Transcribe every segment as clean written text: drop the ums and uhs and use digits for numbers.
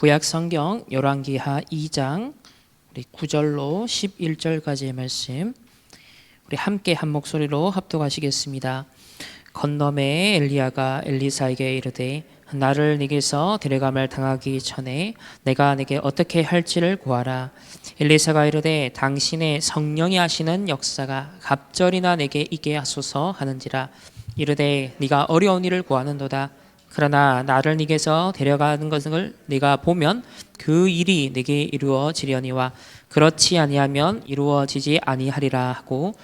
구약 성경 열왕기하 2장 우리 9절로 11절까지의 말씀 우리 함께 한 목소리로 합독하시겠습니다. 건너매 엘리야가 엘리사에게 이르되 나를 네게서 데려감을 당하기 전에 내가 네게 어떻게 할지를 구하라. 엘리사가 이르되 당신의 성령이 하시는 역사가 갑절이나 내게 있게 하소서 하는지라. 이르되 네가 어려운 일을 구하는도다. 그러나 나를 네게서 데려가는 것을 네가 보면 그 일이 네게 이루어지려니와 그렇지 아니하면 이루어지지 아니하리라 하고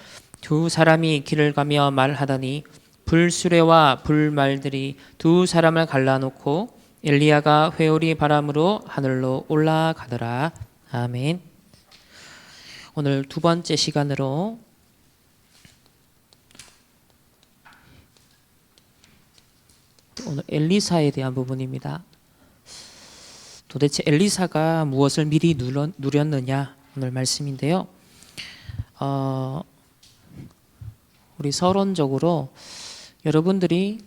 두 사람이 길을 가며 말하더니 불수레와 불말들이 두 사람을 갈라놓고 엘리야가 회오리 바람으로 하늘로 올라가더라. 아멘. 오늘 두 번째 시간으로 오늘 엘리사에 대한 부분입니다. 도대체 엘리사가 무엇을 미리 누렸느냐 오늘 말씀인데요. 우리 서론적으로 여러분들이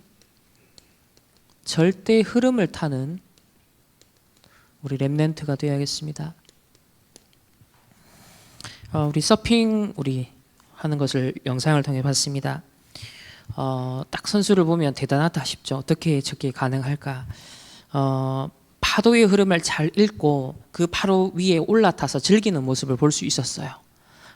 절대 흐름을 타는 우리 렘넌트가 되어야겠습니다. 우리 서핑 우리 하는 것을 영상을 통해 봤습니다. 딱 선수를 보면 대단하다 싶죠. 어떻게 저게 가능할까? 파도의 흐름을 잘 읽고 그 파도 위에 올라타서 즐기는 모습을 볼 수 있었어요.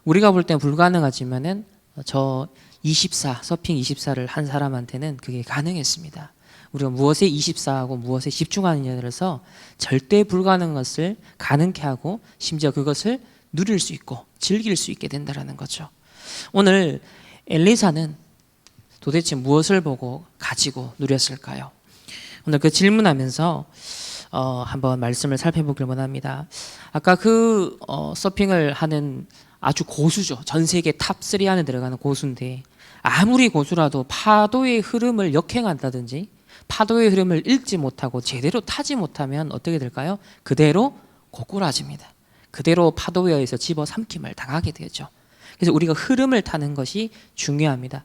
우리가 볼 땐 불가능하지만은 저 24 서핑 24를 한 사람한테는 그게 가능했습니다. 우리가 무엇에 24하고 무엇에 집중하느냐에 따라서 절대 불가능한 것을 가능케 하고 심지어 그것을 누릴 수 있고 즐길 수 있게 된다는 거죠. 오늘 엘리사는 도대체 무엇을 보고 가지고 누렸을까요? 오늘 그 질문하면서 한번 말씀을 살펴보길 원합니다. 아까 그 서핑을 하는 아주 고수죠. 전 세계 탑3 안에 들어가는 고수인데 아무리 고수라도 파도의 흐름을 역행한다든지 파도의 흐름을 읽지 못하고 제대로 타지 못하면 어떻게 될까요? 그대로 고꾸라집니다. 그대로 파도에 의해서 집어삼킴을 당하게 되죠. 그래서 우리가 흐름을 타는 것이 중요합니다.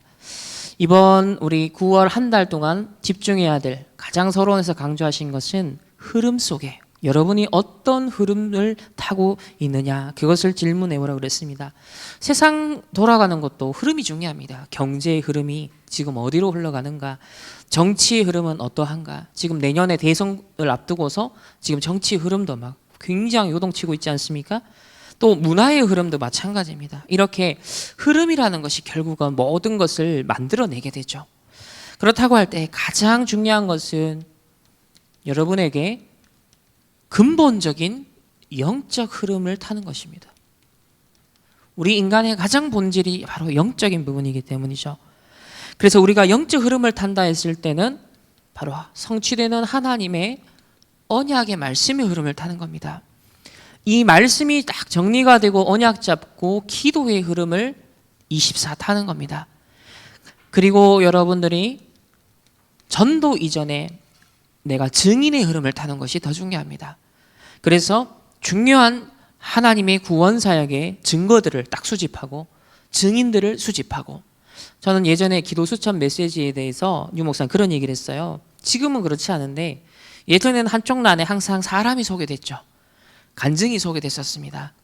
이번 우리 9월 한 달 동안 집중해야 될 가장 서론에서 강조하신 것은 흐름 속에 여러분이 어떤 흐름을 타고 있느냐 그것을 질문해 보라고 그랬습니다. 세상 돌아가는 것도 흐름이 중요합니다. 경제의 흐름이 지금 어디로 흘러가는가, 정치의 흐름은 어떠한가. 지금 내년에 대선을 앞두고서 지금 정치 흐름도 막 굉장히 요동치고 있지 않습니까? 또 문화의 흐름도 마찬가지입니다. 이렇게 흐름이라는 것이 결국은 모든 것을 만들어내게 되죠. 그렇다고 할 때 가장 중요한 것은 여러분에게 근본적인 영적 흐름을 타는 것입니다. 우리 인간의 가장 본질이 바로 영적인 부분이기 때문이죠. 그래서 우리가 영적 흐름을 탄다 했을 때는 바로 성취되는 하나님의 언약의 말씀의 흐름을 타는 겁니다. 이 말씀이 딱 정리가 되고 언약 잡고 기도의 흐름을 24 타는 겁니다. 그리고 여러분들이 전도 이전에 내가 증인의 흐름을 타는 것이 더 중요합니다. 그래서 중요한 하나님의 구원 사역의 증거들을 딱 수집하고 증인들을 수집하고 저는 예전에 기도 수첩 메시지에 대해서 유 목사님 그런 얘기를 했어요. 지금은 그렇지 않은데 예전에는 한쪽 란에 항상 사람이 소개됐죠. 간증이 소개됐었습니다.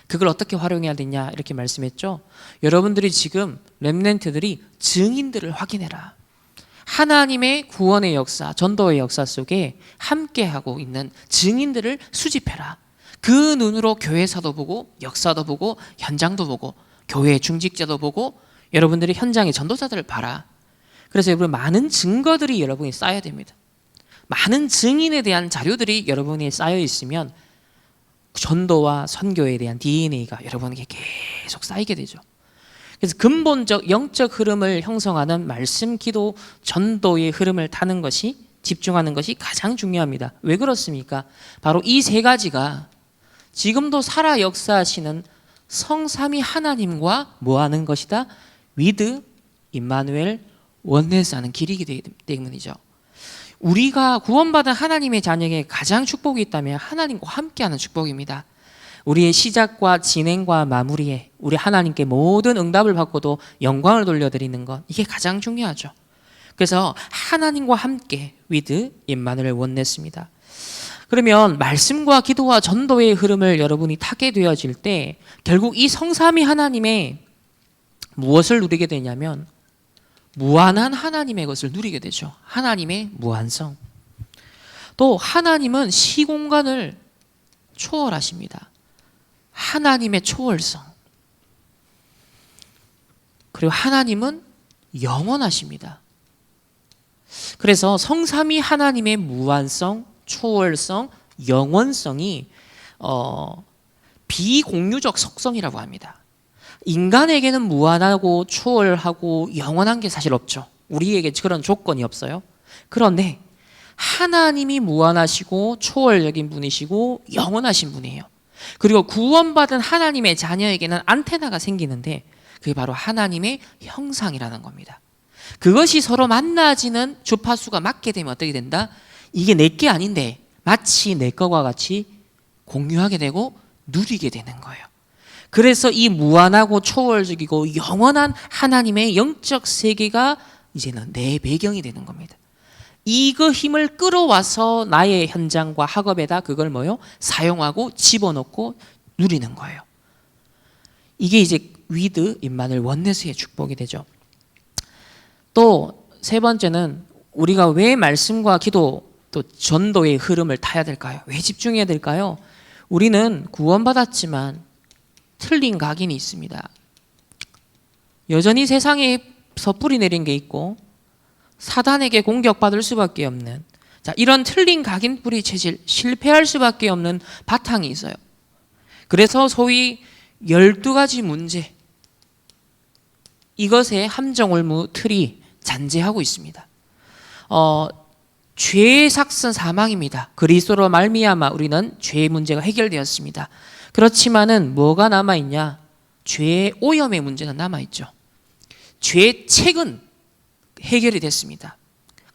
그걸 어떻게 활용해야 되냐 이렇게 말씀했죠. 여러분들이 지금 렘넌트들이 증인들을 확인해라. 하나님의 구원의 역사, 전도의 역사 속에 함께하고 있는 증인들을 수집해라. 그 눈으로 교회사도 보고 역사도 보고 현장도 보고 교회 중직자도 보고 여러분들이 현장의 전도자들을 봐라. 그래서 여러분 많은 증거들이 여러분이 쌓여야 됩니다. 많은 증인에 대한 자료들이 여러분이 쌓여 있으면 전도와 선교에 대한 DNA가 여러분에게 계속 쌓이게 되죠. 그래서 근본적 영적 흐름을 형성하는 말씀, 기도, 전도의 흐름을 타는 것이 집중하는 것이 가장 중요합니다. 왜 그렇습니까? 바로 이 세 가지가 지금도 살아 역사하시는 성삼위 하나님과 뭐하는 것이다? 위드, 임마누엘, 원네스 하는 길이기 때문이죠. 우리가 구원받은 하나님의 자녀에게 가장 축복이 있다면 하나님과 함께하는 축복입니다. 우리의 시작과 진행과 마무리에 우리 하나님께 모든 응답을 받고도 영광을 돌려드리는 것, 이게 가장 중요하죠. 그래서 하나님과 함께 with 임마누엘 원냈습니다. 그러면 말씀과 기도와 전도의 흐름을 여러분이 타게 되어질 때 결국 이 성삼위 하나님의 무엇을 누리게 되냐면 무한한 하나님의 것을 누리게 되죠. 하나님의 무한성. 또 하나님은 시공간을 초월하십니다. 하나님의 초월성. 그리고 하나님은 영원하십니다. 그래서 성삼위 하나님의 무한성, 초월성, 영원성이 비공유적 속성이라고 합니다. 인간에게는 무한하고 초월하고 영원한 게 사실 없죠. 우리에게 그런 조건이 없어요. 그런데 하나님이 무한하시고 초월적인 분이시고 영원하신 분이에요. 그리고 구원받은 하나님의 자녀에게는 안테나가 생기는데 그게 바로 하나님의 형상이라는 겁니다. 그것이 서로 만나지는 주파수가 맞게 되면 어떻게 된다? 이게 내 게 아닌데 마치 내 것과 같이 공유하게 되고 누리게 되는 거예요. 그래서 이 무한하고 초월적이고 영원한 하나님의 영적 세계가 이제는 내 배경이 되는 겁니다. 이거 힘을 끌어와서 나의 현장과 학업에다 그걸 사용하고 집어넣고 누리는 거예요. 이게 이제 위드 임마누엘 원네스의 축복이 되죠. 또 세 번째는 우리가 왜 말씀과 기도 또 전도의 흐름을 타야 될까요? 왜 집중해야 될까요? 우리는 구원받았지만 틀린 각인이 있습니다. 여전히 세상에서 뿌리 내린 게 있고 사단에게 공격받을 수밖에 없는 이런 틀린 각인 뿌리 체질, 실패할 수밖에 없는 바탕이 있어요. 그래서 소위 12가지 문제, 이것의 함정올무 틀이 잔재하고 있습니다. 죄의 삭슨 사망입니다. 그리스도로 말미암아 우리는 죄의 문제가 해결되었습니다. 그렇지만은 뭐가 남아있냐? 죄의 오염의 문제는 남아있죠. 죄의 책은 해결이 됐습니다.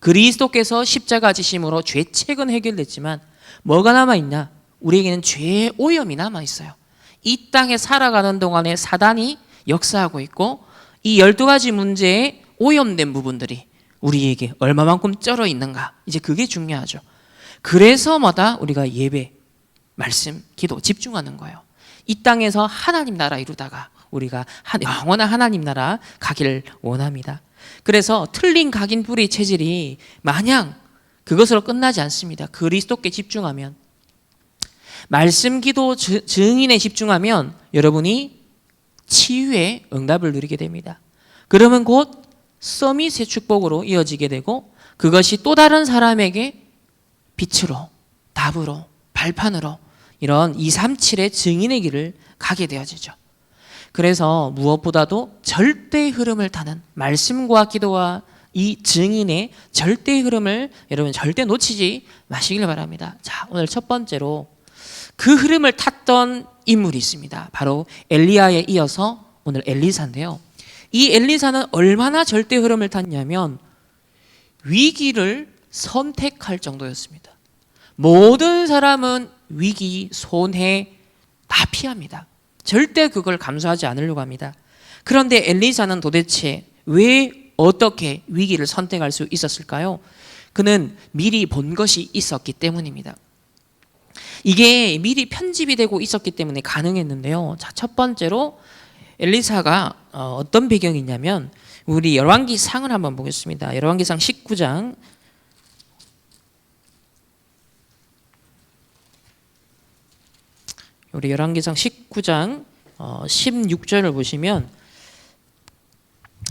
그리스도께서 십자가 지심으로 죄 책은 해결됐지만 뭐가 남아있냐? 우리에게는 죄의 오염이 남아있어요. 이 땅에 살아가는 동안에 사단이 역사하고 있고 이 12가지 문제에 오염된 부분들이 우리에게 얼마만큼 쩔어 있는가, 이제 그게 중요하죠. 그래서 우리가 예배, 말씀, 기도 집중하는 거예요. 이 땅에서 하나님 나라 이루다가 우리가 영원한 하나님 나라 가기를 원합니다. 그래서 틀린 각인 뿌리 체질이 마냥 그것으로 끝나지 않습니다. 그리스도께 집중하면, 말씀, 기도, 증인에 집중하면 여러분이 치유의 응답을 누리게 됩니다. 그러면 곧 서밋의 축복으로 이어지게 되고 그것이 또 다른 사람에게 빛으로, 답으로, 발판으로 이런 237의 증인의 길을 가게 되어지죠. 그래서 무엇보다도 절대의 흐름을 타는 말씀과 기도와 이 증인의 절대의 흐름을 여러분 절대 놓치지 마시길 바랍니다. 자, 오늘 첫 번째로 그 흐름을 탔던 인물이 있습니다. 바로 엘리야에 이어서 오늘 엘리사인데요. 이 엘리사는 얼마나 절대 흐름을 탔냐면 위기를 선택할 정도였습니다. 모든 사람은 위기, 손해 다 피합니다. 절대 그걸 감수하지 않으려고 합니다. 그런데 엘리사는 도대체 왜 어떻게 위기를 선택할 수 있었을까요? 그는 미리 본 것이 있었기 때문입니다. 이게 미리 편집이 되고 있었기 때문에 가능했는데요. 자, 첫 번째로 엘리사가 어떤 배경이 있냐면 우리 열왕기상을 한번 보겠습니다. 열왕기상 19장 우리 열왕기상 19장 16절을 보시면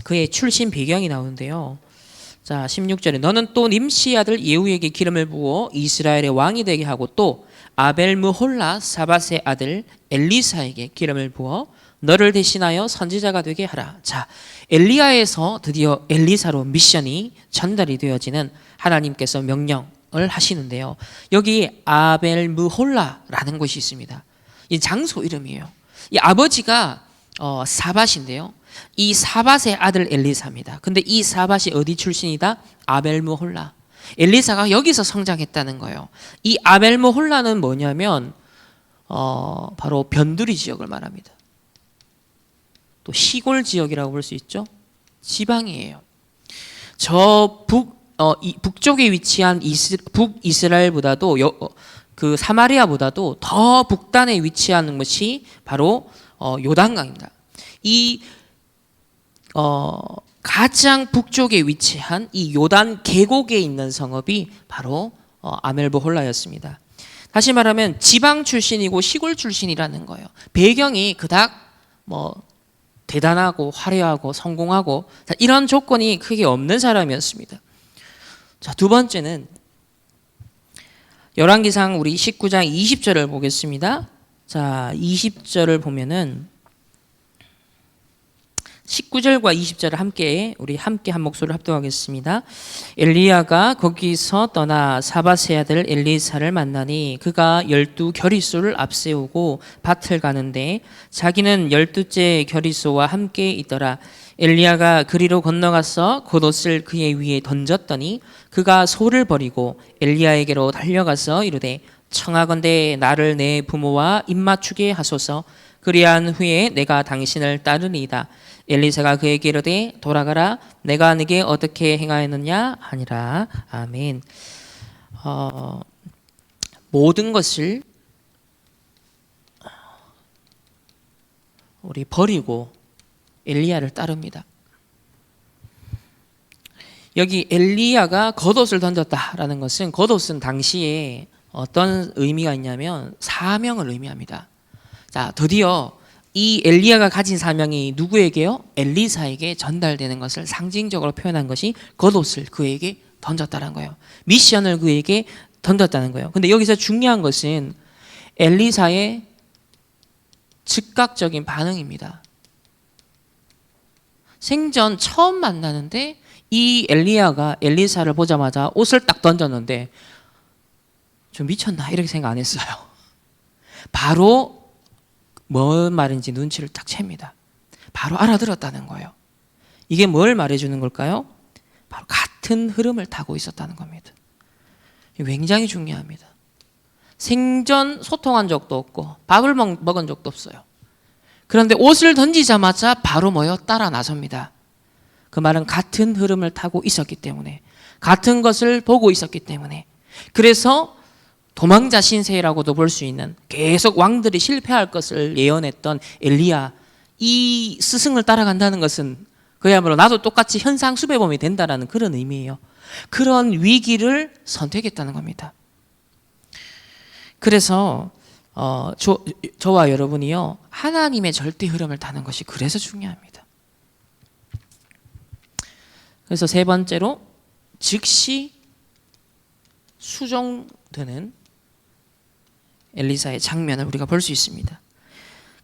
그의 출신 배경이 나오는데요. 자, 16절에 너는 또 님시 아들 예후에게 기름을 부어 이스라엘의 왕이 되게 하고 또 아벨므홀라 사밧의 아들 엘리사에게 기름을 부어 너를 대신하여 선지자가 되게 하라. 자, 엘리야에서 드디어 엘리사로 미션이 전달이 되어지는 하나님께서 명령을 하시는데요. 여기 아벨므홀라라는 곳이 있습니다. 이 장소 이름이에요. 이 아버지가 사밧인데요. 이 사밧의 아들 엘리사입니다. 근데 이 사밧이 어디 출신이다? 아벨므홀라. 엘리사가 여기서 성장했다는 거예요. 이 아벨므홀라는 뭐냐면 바로 변두리 지역을 말합니다. 또 시골 지역이라고 볼 수 있죠. 지방이에요. 저 북쪽에 위치한 북이스라엘보다도 그 사마리아보다도 더 북단에 위치하는 것이 바로 요단강입니다. 이 가장 북쪽에 위치한 이 요단 계곡에 있는 성읍이 바로 아멜보홀라였습니다. 다시 말하면 지방 출신이고 시골 출신이라는 거예요. 배경이 그닥 대단하고 화려하고 성공하고 이런 조건이 크게 없는 사람이었습니다. 자, 두 번째는 열왕기상 우리 19장 20절을 보겠습니다. 자, 20절을 보면은 19절과 20절을 우리 함께 한 목소리를 합독하겠습니다. 엘리야가 거기서 떠나 사밧의 아들 엘리사를 만나니 그가 12 겨리소를 앞세우고 밭을 가는데 자기는 12째 겨리소와 함께 있더라. 엘리야가 그리로 건너가서 겉옷을 그의 위에 던졌더니 그가 소를 버리고 엘리야에게로 달려가서 이르되 청하건대 나를 내 부모와 입맞추게 하소서. 그리한 후에 내가 당신을 따르리이다. 엘리사가 그에게 이르되 돌아가라. 내가 네게 어떻게 행하였느냐 하니라. 아멘. 모든 것을 우리 버리고 엘리야를 따릅니다. 여기 엘리야가 겉옷을 던졌다라는 것은 겉옷은 당시에 어떤 의미가 있냐면 사명을 의미합니다. 자, 드디어 이 엘리야가 가진 사명이 누구에게요? 엘리사에게 전달되는 것을 상징적으로 표현한 것이 겉옷을 그에게 던졌다는 거예요. 미션을 그에게 던졌다는 거예요. 근데 여기서 중요한 것은 엘리사의 즉각적인 반응입니다. 생전 처음 만나는데 이 엘리야가 엘리사를 보자마자 옷을 딱 던졌는데 좀 미쳤나 이렇게 생각 안 했어요. 바로 뭔 말인지 눈치를 딱 챕니다. 바로 알아들었다는 거예요. 이게 뭘 말해주는 걸까요? 바로 같은 흐름을 타고 있었다는 겁니다. 굉장히 중요합니다. 생전 소통한 적도 없고 밥을 먹은 적도 없어요. 그런데 옷을 던지자마자 바로 따라 나섭니다. 그 말은 같은 흐름을 타고 있었기 때문에, 같은 것을 보고 있었기 때문에, 그래서 도망자 신세라고도 볼 수 있는 계속 왕들이 실패할 것을 예언했던 엘리야, 이 스승을 따라간다는 것은 그야말로 나도 똑같이 현상수배범이 된다라는 그런 의미예요. 그런 위기를 선택했다는 겁니다. 그래서 저와 여러분이요, 하나님의 절대 흐름을 타는 것이 그래서 중요합니다. 그래서 세 번째로 즉시 수종되는 엘리사의 장면을 우리가 볼 수 있습니다.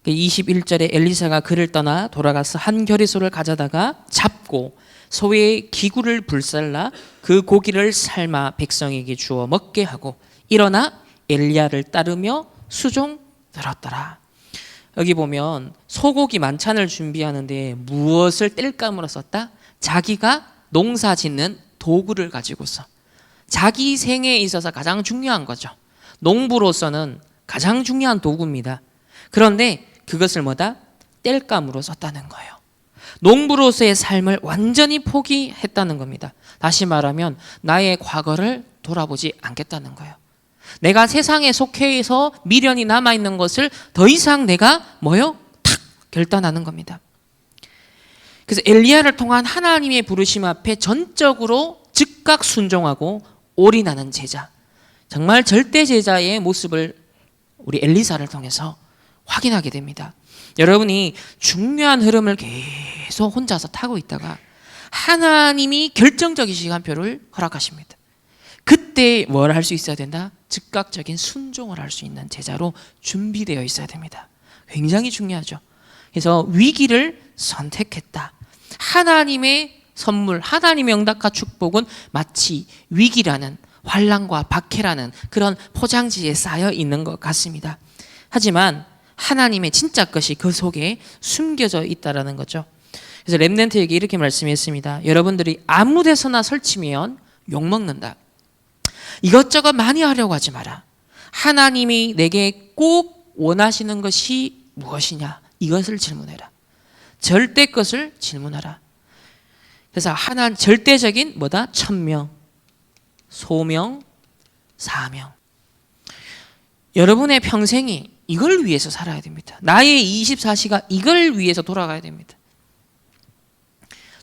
21절에 엘리사가 그를 떠나 돌아가서 한 겨리소를 가져다가 잡고 소의 기구를 불살라 그 고기를 삶아 백성에게 주어 먹게 하고 일어나 엘리야를 따르며 수종들었더라. 여기 보면 소고기 만찬을 준비하는데 무엇을 땔감으로 썼다? 자기가 농사 짓는 도구를 가지고서, 자기 생에 있어서 가장 중요한 거죠. 농부로서는 가장 중요한 도구입니다. 그런데 그것을 땔감으로 썼다는 거예요. 농부로서의 삶을 완전히 포기했다는 겁니다. 다시 말하면 나의 과거를 돌아보지 않겠다는 거예요. 내가 세상에 속해서 미련이 남아있는 것을 더 이상 내가 탁 결단하는 겁니다. 그래서 엘리야를 통한 하나님의 부르심 앞에 전적으로 즉각 순종하고 올인하는 제자, 정말 절대 제자의 모습을 우리 엘리사를 통해서 확인하게 됩니다. 여러분이 중요한 흐름을 계속 혼자서 타고 있다가 하나님이 결정적인 시간표를 허락하십니다. 그때 뭘 할 수 있어야 된다? 즉각적인 순종을 할 수 있는 제자로 준비되어 있어야 됩니다. 굉장히 중요하죠. 그래서 위기를 선택했다. 하나님의 선물, 하나님의 응답과 축복은 마치 위기라는, 환난과 박해라는 그런 포장지에 쌓여 있는 것 같습니다. 하지만 하나님의 진짜 것이 그 속에 숨겨져 있다는 거죠. 그래서 렘넌트에게 이렇게 말씀했습니다. 여러분들이 아무 데서나 설치면 욕먹는다. 이것저것 많이 하려고 하지 마라. 하나님이 내게 꼭 원하시는 것이 무엇이냐, 이것을 질문해라. 절대 것을 질문하라. 그래서 절대적인 천명, 소명, 사명. 여러분의 평생이 이걸 위해서 살아야 됩니다. 나의 24시가 이걸 위해서 돌아가야 됩니다.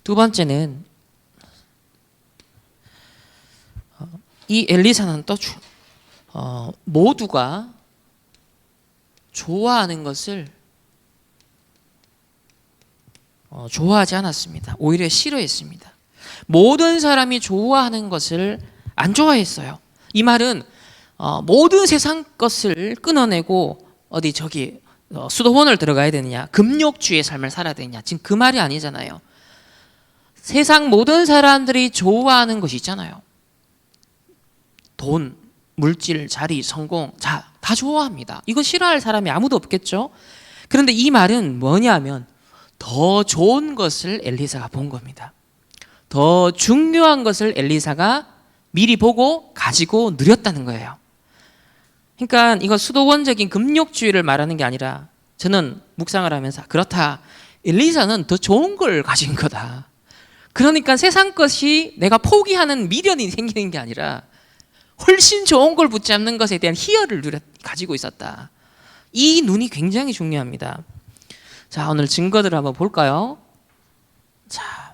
두 번째는 이 엘리사는 또 모두가 좋아하는 것을 좋아하지 않았습니다. 오히려 싫어했습니다. 모든 사람이 좋아하는 것을 안 좋아했어요. 이 말은 모든 세상 것을 끊어내고 어디 저기 수도원을 들어가야 되느냐, 금욕주의 삶을 살아야 되느냐, 지금 그 말이 아니잖아요. 세상 모든 사람들이 좋아하는 것이 있잖아요. 돈, 물질, 자리, 성공, 다 좋아합니다. 이거 싫어할 사람이 아무도 없겠죠. 그런데 이 말은 뭐냐면 더 좋은 것을 엘리사가 본 겁니다. 더 중요한 것을 엘리사가 미리 보고 가지고 누렸다는 거예요. 그러니까 이거 수도원적인 금욕주의를 말하는 게 아니라 저는 묵상을 하면서 그렇다. 엘리사는 더 좋은 걸 가진 거다. 그러니까 세상 것이 내가 포기하는 미련이 생기는 게 아니라 훨씬 좋은 걸 붙잡는 것에 대한 희열을 가지고 있었다. 이 눈이 굉장히 중요합니다. 자, 오늘 증거들을 한번 볼까요? 자,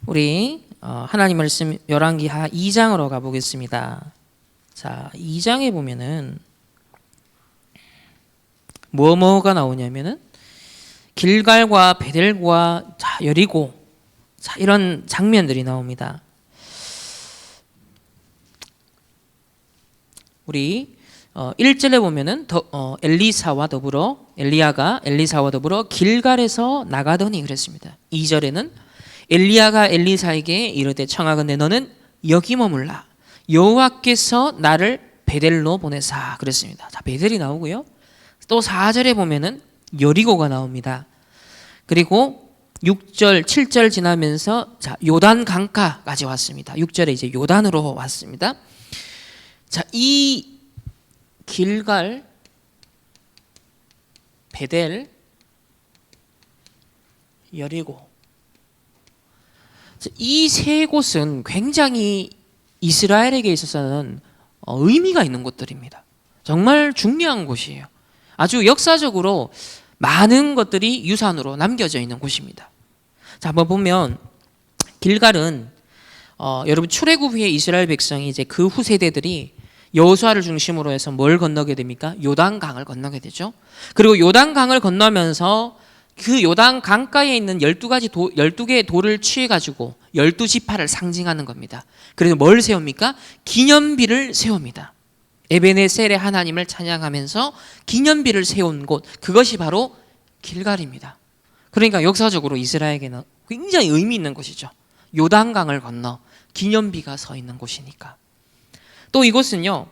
우리 하나님 말씀 열왕기하 2장으로 가보겠습니다. 자, 2장에 보면은 뭐가 나오냐면은 길갈과 베델과 여리고 이런 장면들이 나옵니다. 우리 1절에 보면은 엘리야가 엘리사와 더불어 길갈에서 나가더니 그랬습니다. 2절에는 엘리야가 엘리사에게 이르되 청하건대 너는 여기 머물라 여호와께서 나를 베델로 보내사 그랬습니다. 자, 베델이 나오고요. 또 4절에 보면은 여리고가 나옵니다. 그리고 6절, 7절 지나면서 요단 강가까지 왔습니다. 6절에 이제 요단으로 왔습니다. 자, 이 길갈, 베델, 여리고 이 세 곳은 굉장히 이스라엘에게 있어서는 의미가 있는 곳들입니다. 정말 중요한 곳이에요. 아주 역사적으로 많은 것들이 유산으로 남겨져 있는 곳입니다. 자, 한번 보면 길갈은 여러분 출애굽 후에 이스라엘 백성이 이제 그 후 세대들이 여호수아를 중심으로 해서 뭘 건너게 됩니까? 요단강을 건너게 되죠. 그리고 요단강을 건너면서 그 요단 강가에 있는 12개의 돌을 취해가지고 12지파를 상징하는 겁니다. 그래서 뭘 세웁니까? 기념비를 세웁니다. 에베네셀의 하나님을 찬양하면서 기념비를 세운 곳, 그것이 바로 길갈입니다. 그러니까 역사적으로 이스라엘에게는 굉장히 의미 있는 곳이죠. 요단강을 건너 기념비가 서 있는 곳이니까. 또 이곳은요,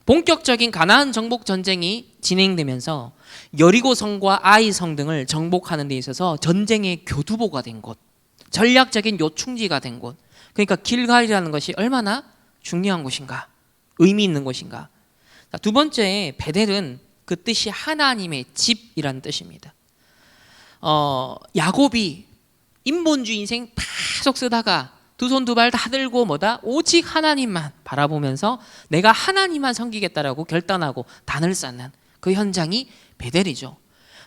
본격적인 가나안 정복 전쟁이 진행되면서 여리고 성과 아이 성 등을 정복하는 데 있어서 전쟁의 교두보가 된 곳, 전략적인 요충지가 된 곳. 그러니까 길갈이라는 것이 얼마나 중요한 곳인가, 의미 있는 곳인가. 두 번째, 베델은 그 뜻이 하나님의 집이라는 뜻입니다. 야곱이 인본주의 인생 계속 쓰다가 두 손 두 발 다 들고 오직 하나님만 바라보면서 내가 하나님만 섬기겠다라고 결단하고 단을 쌓는 그 현장이 베델이죠.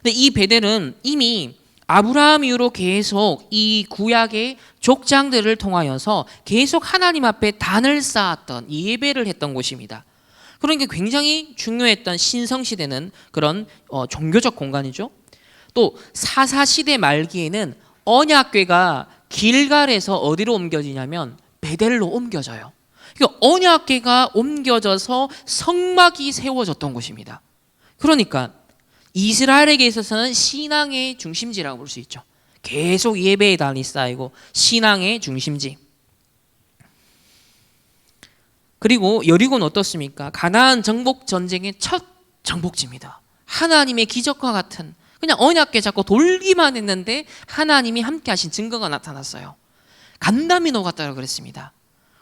근데 이 베델은 이미 아브라함 이후로 계속 이 구약의 족장들을 통하여서 계속 하나님 앞에 단을 쌓았던 예배를 했던 곳입니다. 그러니까 굉장히 중요했던 신성시대는 그런 종교적 공간이죠. 또 사사시대 말기에는 언약궤가 길갈에서 어디로 옮겨지냐면 베델로 옮겨져요. 그러니까 언약궤가 옮겨져서 성막이 세워졌던 곳입니다. 그러니까 이스라엘에게 있어서는 신앙의 중심지라고 볼 수 있죠. 계속 예배의 단이 쌓이고 신앙의 중심지. 그리고 여리고는 어떻습니까? 가나안 정복 전쟁의 첫 정복지입니다. 하나님의 기적과 같은, 그냥 언약궤 잡고 돌기만 했는데 하나님이 함께 하신 증거가 나타났어요. 간담이 녹았다고 그랬습니다.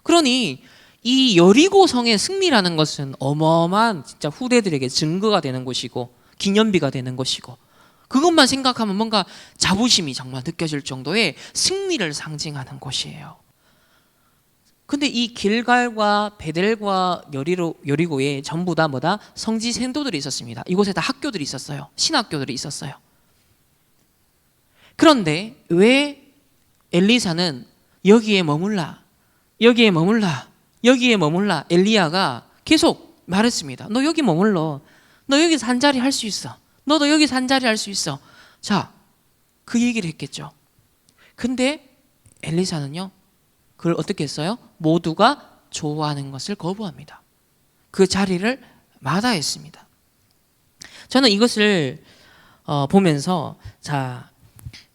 그러니 이 여리고 성의 승리라는 것은 어마어마한 진짜 후대들에게 증거가 되는 곳이고 기념비가 되는 곳이고, 그것만 생각하면 뭔가 자부심이 정말 느껴질 정도의 승리를 상징하는 곳이에요. 근데 이 길갈과 베델과 여리고에 전부 다 뭐다? 성지 생도들이 있었습니다. 이곳에 다 학교들이 있었어요. 신학교들이 있었어요. 그런데 왜 엘리사는 여기에 머물라 엘리야가 계속 말했습니다. 너 여기 머물러. 너 여기서 한 자리 할 수 있어. 너도 여기서 한 자리 할 수 있어. 자, 그 얘기를 했겠죠. 근데 엘리사는요, 그걸 어떻게 했어요? 모두가 좋아하는 것을 거부합니다. 그 자리를 마다했습니다. 저는 이것을 보면서, 자,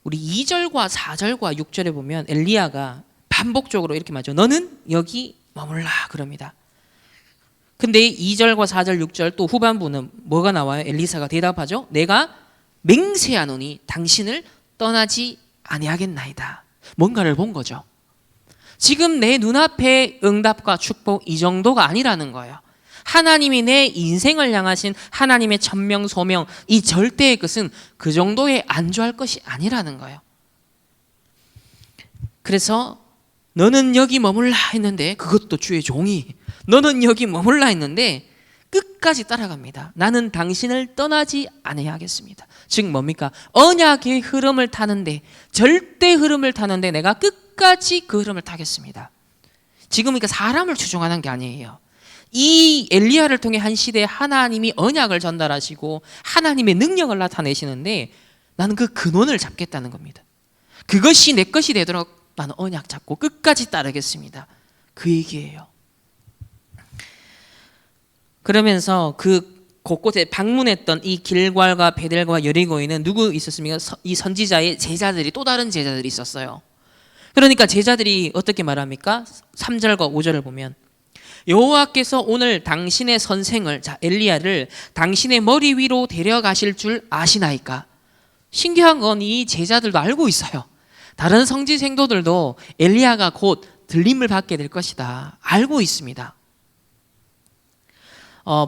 우리 2절과 4절과 6절에 보면 엘리야가 반복적으로 이렇게 말하죠. 너는 여기 머물라 그럽니다. 근데 2절과 4절, 6절 또 후반부는 뭐가 나와요? 엘리사가 대답하죠. 내가 맹세하노니 당신을 떠나지 아니하겠나이다. 뭔가를 본 거죠. 지금 내 눈앞에 응답과 축복 이 정도가 아니라는 거예요. 하나님이 내 인생을 향하신 하나님의 천명 소명, 이 절대의 것은 그 정도에 안주할 것이 아니라는 거예요. 그래서 너는 여기 머물라 했는데, 그것도 주의 종이 너는 여기 머물라 했는데 끝까지 따라갑니다. 나는 당신을 떠나지 아니하겠습니다. 즉 뭡니까? 언약의 흐름을 타는데, 절대 흐름을 타는데 내가 끝까지 그 흐름을 타겠습니다. 지금 그러니까 사람을 추종하는 게 아니에요. 이 엘리야를 통해 한 시대에 하나님이 언약을 전달하시고 하나님의 능력을 나타내시는데, 나는 그 근원을 잡겠다는 겁니다. 그것이 내 것이 되도록 나는 언약 잡고 끝까지 따르겠습니다. 그 얘기예요. 그러면서 그 곳곳에 방문했던 이 길갈과 베델과 여리고에는 누구 있었습니까? 이 선지자의 제자들이, 또 다른 제자들이 있었어요. 그러니까 제자들이 어떻게 말합니까? 3절과 5절을 보면 여호와께서 오늘 당신의 선생을, 자 엘리야를 당신의 머리 위로 데려가실 줄 아시나이까? 신기한 건 이 제자들도 알고 있어요. 다른 성지 생도들도 엘리야가 곧 들림을 받게 될 것이다 알고 있습니다.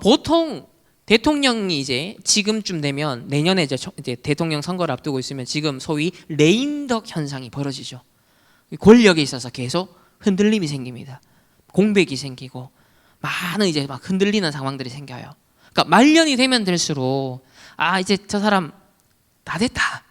보통 대통령이 이제 지금쯤 되면, 내년에 이제 대통령 선거를 앞두고 있으면 지금 소위 레임덕 현상이 벌어지죠. 권력에 있어서 계속 흔들림이 생깁니다. 공백이 생기고 많은 이제 막 흔들리는 상황들이 생겨요. 그러니까 말년이 되면 될수록 이제 저 사람 다 됐다.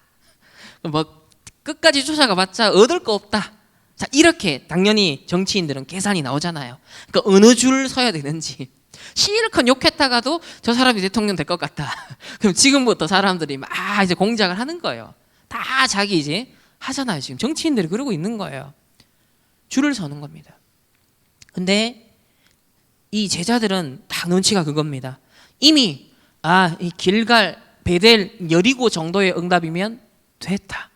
뭐 끝까지 쫓아가봤자 얻을 거 없다. 자, 이렇게 당연히 정치인들은 계산이 나오잖아요. 그러니까 어느 줄 서야 되는지. 실컷 욕했다가도 저 사람이 대통령 될 것 같다. 그럼 지금부터 사람들이 막 이제 공작을 하는 거예요. 다 자기 이제 하잖아요. 지금 정치인들이 그러고 있는 거예요. 줄을 서는 겁니다. 근데 이 제자들은 다 눈치가 그겁니다. 이미 이 길갈, 베델, 여리고 정도의 응답이면 됐다.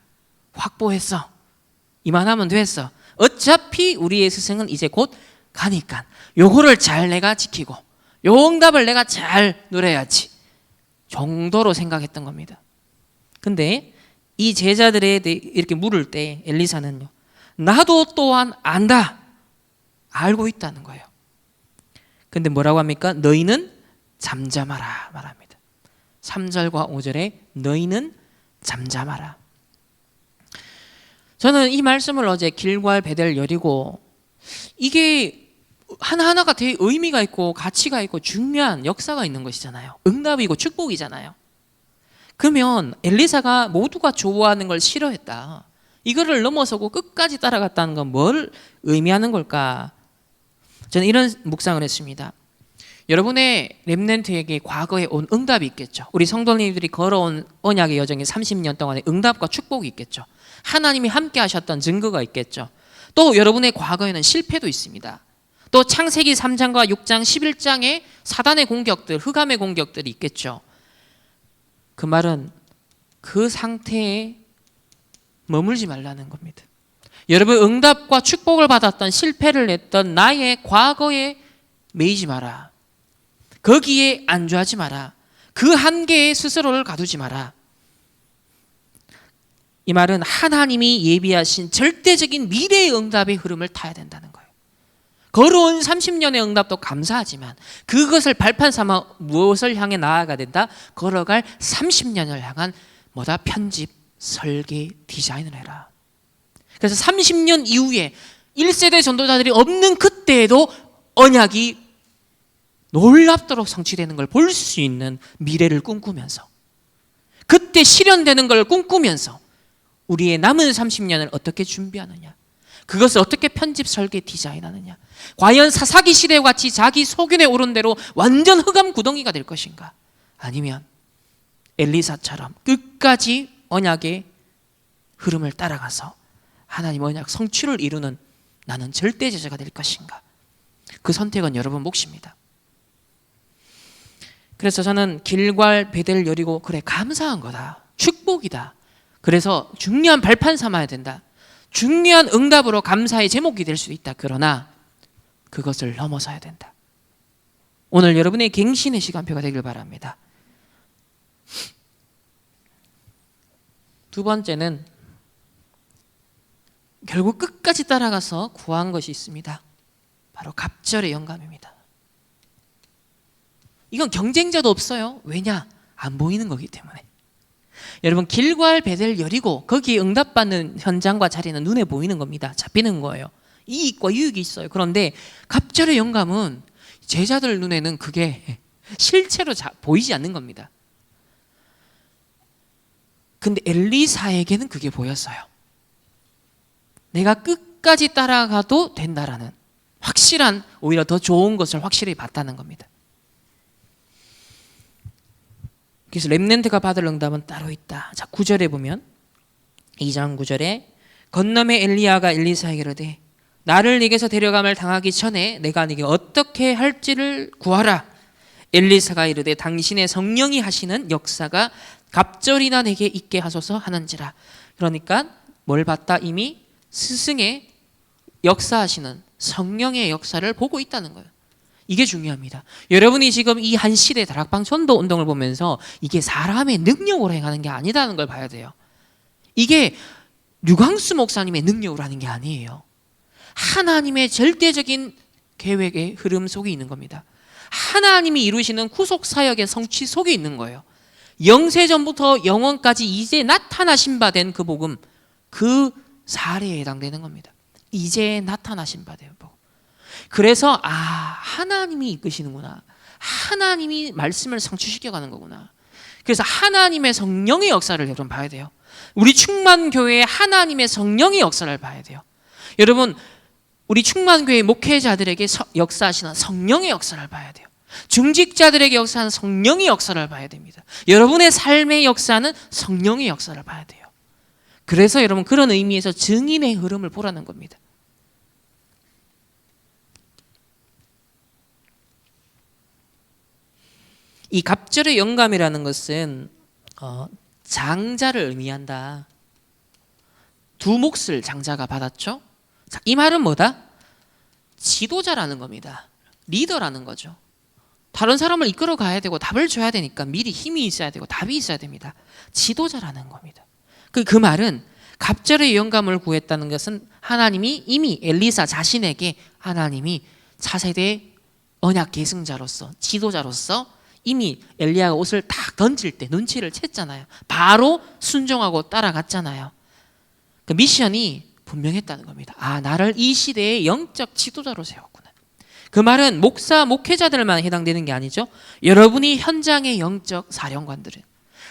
확보했어. 이만하면 됐어. 어차피 우리의 스승은 이제 곧 가니까 요거를 잘 내가 지키고 요 응답을 내가 잘 누려야지 정도로 생각했던 겁니다. 근데 이 제자들에 대해 이렇게 물을 때 엘리사는요, 나도 또한 안다. 알고 있다는 거예요. 근데 뭐라고 합니까? 너희는 잠잠하라 말합니다. 3절과 5절에 너희는 잠잠하라. 저는 이 말씀을 어제 길갈, 베델, 여리고, 이게 하나하나가 되게 의미가 있고 가치가 있고 중요한 역사가 있는 것이잖아요. 응답이고 축복이잖아요. 그러면 엘리사가 모두가 좋아하는 걸 싫어했다, 이거를 넘어서고 끝까지 따라갔다는 건 뭘 의미하는 걸까? 저는 이런 묵상을 했습니다. 여러분의 렘넌트에게 과거에 온 응답이 있겠죠. 우리 성도님들이 걸어온 언약의 여정에 30년 동안의 응답과 축복이 있겠죠. 하나님이 함께 하셨던 증거가 있겠죠. 또 여러분의 과거에는 실패도 있습니다. 또 창세기 3장과 6장, 11장에 사단의 공격들, 흑암의 공격들이 있겠죠. 그 말은 그 상태에 머물지 말라는 겁니다. 여러분, 응답과 축복을 받았던, 실패를 냈던 나의 과거에 매이지 마라. 거기에 안주하지 마라. 그 한계에 스스로를 가두지 마라. 이 말은 하나님이 예비하신 절대적인 미래의 응답의 흐름을 타야 된다는 거예요. 걸어온 30년의 응답도 감사하지만 그것을 발판 삼아 무엇을 향해 나아가야 된다? 걸어갈 30년을 향한 편집, 설계, 디자인을 해라. 그래서 30년 이후에 1세대 전도자들이 없는 그때에도 언약이 놀랍도록 성취되는 걸 볼 수 있는 미래를 꿈꾸면서, 그때 실현되는 걸 꿈꾸면서 우리의 남은 30년을 어떻게 준비하느냐, 그것을 어떻게 편집, 설계, 디자인하느냐, 과연 사사기 시대와 같이 자기 소견에 오른 대로 완전 흑암 구덩이가 될 것인가, 아니면 엘리사처럼 끝까지 언약의 흐름을 따라가서 하나님 언약 성취를 이루는 나는 절대 제자가 될 것인가. 그 선택은 여러분 몫입니다. 그래서 저는 길괄 베델 여리고, 그래 감사한 거다, 축복이다, 그래서 중요한 발판 삼아야 된다, 중요한 응답으로 감사의 제목이 될 수 있다. 그러나 그것을 넘어서야 된다. 오늘 여러분의 갱신의 시간표가 되길 바랍니다. 두 번째는 결국 끝까지 따라가서 구한 것이 있습니다. 바로 갑절의 영감입니다. 이건 경쟁자도 없어요. 왜냐? 안 보이는 거기 때문에. 여러분, 길괄 베델 여리고 거기에 응답받는 현장과 자리는 눈에 보이는 겁니다. 잡히는 거예요. 이익과 유익이 있어요. 그런데 갑절의 영감은 제자들 눈에는 그게 실체로 보이지 않는 겁니다. 근데 엘리사에게는 그게 보였어요. 내가 끝까지 따라가도 된다라는 확실한, 오히려 더 좋은 것을 확실히 봤다는 겁니다. 그래서 렘넌트가 받을 응답은 따로 있다. 자, 9절에 보면 2장 9절에 건너매 엘리야가 엘리사에게 이르되 나를 네게서 데려감을 당하기 전에 내가 네게 어떻게 할지를 구하라. 엘리사가 이르되 당신의 성령이 하시는 역사가 갑절이나 내게 있게 하소서 하는지라. 그러니까 뭘 봤다? 이미 스승의 역사하시는 성령의 역사를 보고 있다는 거예요. 이게 중요합니다. 여러분이 지금 이 한 시대 다락방 전도 운동을 보면서 이게 사람의 능력으로 행하는 게 아니다는 걸 봐야 돼요. 이게 류광수 목사님의 능력으로 하는 게 아니에요. 하나님의 절대적인 계획의 흐름 속에 있는 겁니다. 하나님이 이루시는 구속 사역의 성취 속에 있는 거예요. 영세전부터 영원까지 이제 나타나신 바 된 그 복음, 그 사례에 해당되는 겁니다. 이제 나타나신 바 된 복음. 그래서 하나님이 이끄시는구나, 하나님이 말씀을 성취시켜가는 거구나. 그래서 하나님의 성령의 역사를 여러분 봐야 돼요. 우리 충만교회의 하나님의 성령의 역사를 봐야 돼요. 여러분, 우리 충만교회 목회자들에게 역사하시는 성령의 역사를 봐야 돼요. 중직자들에게 역사하는 성령의 역사를 봐야 됩니다. 여러분의 삶의 역사는 성령의 역사를 봐야 돼요. 그래서 여러분, 그런 의미에서 증인의 흐름을 보라는 겁니다. 이 갑절의 영감이라는 것은 장자를 의미한다. 두 몫을 장자가 받았죠. 자, 이 말은 뭐다? 지도자라는 겁니다. 리더라는 거죠. 다른 사람을 이끌어 가야 되고 답을 줘야 되니까 미리 힘이 있어야 되고 답이 있어야 됩니다. 지도자라는 겁니다. 그 말은 갑절의 영감을 구했다는 것은 하나님이 이미 엘리사 자신에게 하나님이 차세대 언약 계승자로서, 지도자로서 이미 엘리야가 옷을 딱 던질 때 눈치를 챘잖아요. 바로 순종하고 따라갔잖아요. 그 미션이 분명했다는 겁니다. 나를 이 시대의 영적 지도자로 세웠구나. 그 말은 목사, 목회자들만 해당되는 게 아니죠. 여러분이 현장의 영적 사령관들은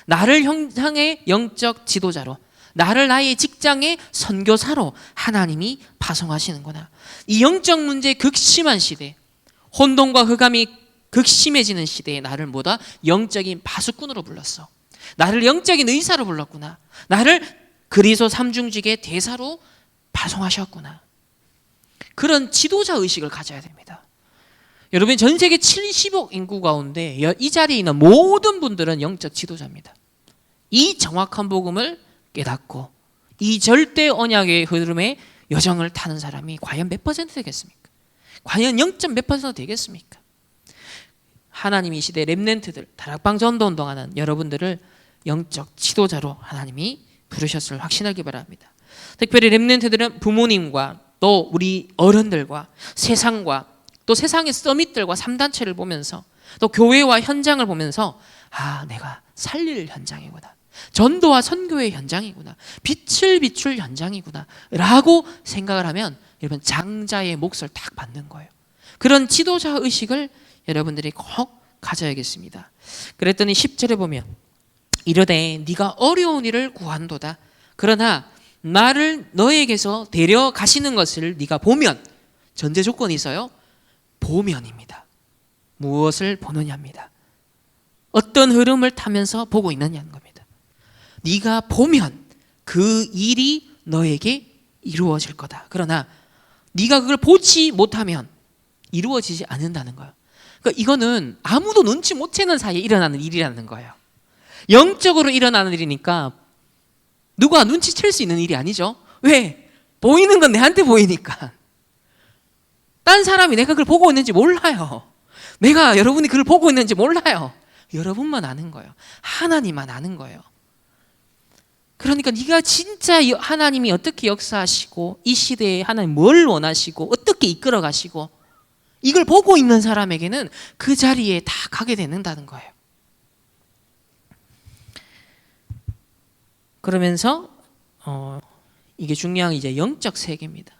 나를 현장의 영적 지도자로, 나를 나의 직장의 선교사로 하나님이 파송하시는구나. 이 영적 문제의 극심한 시대, 혼돈과 흑암이 극심해지는 시대에 나를 뭐다? 영적인 파수꾼으로 불렀어. 나를 영적인 의사로 불렀구나. 나를 그리스도 삼중직의 대사로 파송하셨구나. 그런 지도자 의식을 가져야 됩니다. 여러분, 전 세계 70억 인구 가운데 이 자리에 있는 모든 분들은 영적 지도자입니다. 이 정확한 복음을 깨닫고 이 절대 언약의 흐름에 여정을 타는 사람이 과연 몇 퍼센트 되겠습니까? 과연 0. 몇 퍼센트 되겠습니까? 하나님이 이 시대 렘넌트들, 다락방 전도 운동하는 여러분들을 영적 지도자로 하나님이 부르셨을 확신하기 바랍니다. 특별히 렘넌트들은 부모님과 또 우리 어른들과 세상과 또 세상의 서밋들과 3단체를 보면서 또 교회와 현장을 보면서 내가 살릴 현장이구나, 전도와 선교의 현장이구나, 빛을 비출 현장이구나 라고 생각을 하면 여러분 장자의 몫을 딱 받는 거예요. 그런 지도자 의식을 여러분들이 꼭 가져야겠습니다. 그랬더니 10절에 보면 이르되 네가 어려운 일을 구한도다. 그러나 나를 너에게서 데려가시는 것을 네가 보면, 전제 조건이 있어요. 보면입니다. 무엇을 보느냐입니다. 어떤 흐름을 타면서 보고 있느냐는 겁니다. 네가 보면 그 일이 너에게 이루어질 거다. 그러나 네가 그걸 보지 못하면 이루어지지 않는다는 거예요. 그러니까 이거는 아무도 눈치 못 채는 사이에 일어나는 일이라는 거예요. 영적으로 일어나는 일이니까 누가 눈치챌 수 있는 일이 아니죠. 왜? 보이는 건 내한테 보이니까. 딴 사람이 내가 그걸 보고 있는지 몰라요. 내가 여러분이 그걸 보고 있는지 몰라요. 여러분만 아는 거예요. 하나님만 아는 거예요. 그러니까 네가 진짜 하나님이 어떻게 역사하시고 이 시대에 하나님 뭘 원하시고 어떻게 이끌어 가시고 이걸 보고 있는 사람에게는 그 자리에 다 가게 되는다는 거예요. 그러면서 이게 중요한 이제 영적 세계입니다.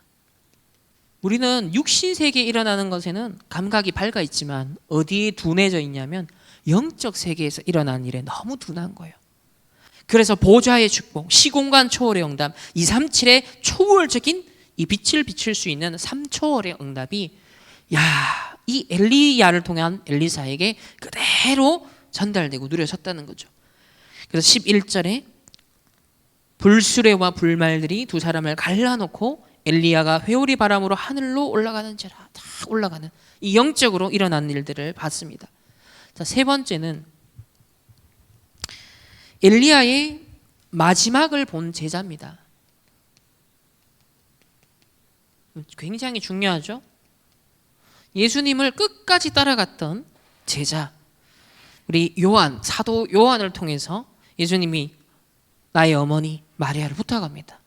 우리는 육신 세계에 일어나는 것에는 감각이 밝아 있지만 어디에 둔해져 있냐면 영적 세계에서 일어나는 일에 너무 둔한 거예요. 그래서 보좌의 축복, 시공간 초월의 응답, 237의 초월적인 이 빛을 비출 수 있는 3초월의 응답이 이 엘리야를 통한 엘리사에게 그대로 전달되고 누려졌다는 거죠. 그래서 11절에 불수레와 불말들이 두 사람을 갈라놓고 엘리야가 회오리 바람으로 하늘로 올라가는지라, 다 올라가는 이 영적으로 일어난 일들을 봤습니다. 자, 세 번째는 엘리야의 마지막을 본 제자입니다. 굉장히 중요하죠. 예수님을 끝까지 따라갔던 제자, 우리 요한, 사도 요한을 통해서 예수님이 나의 어머니 마리아를 부탁합니다.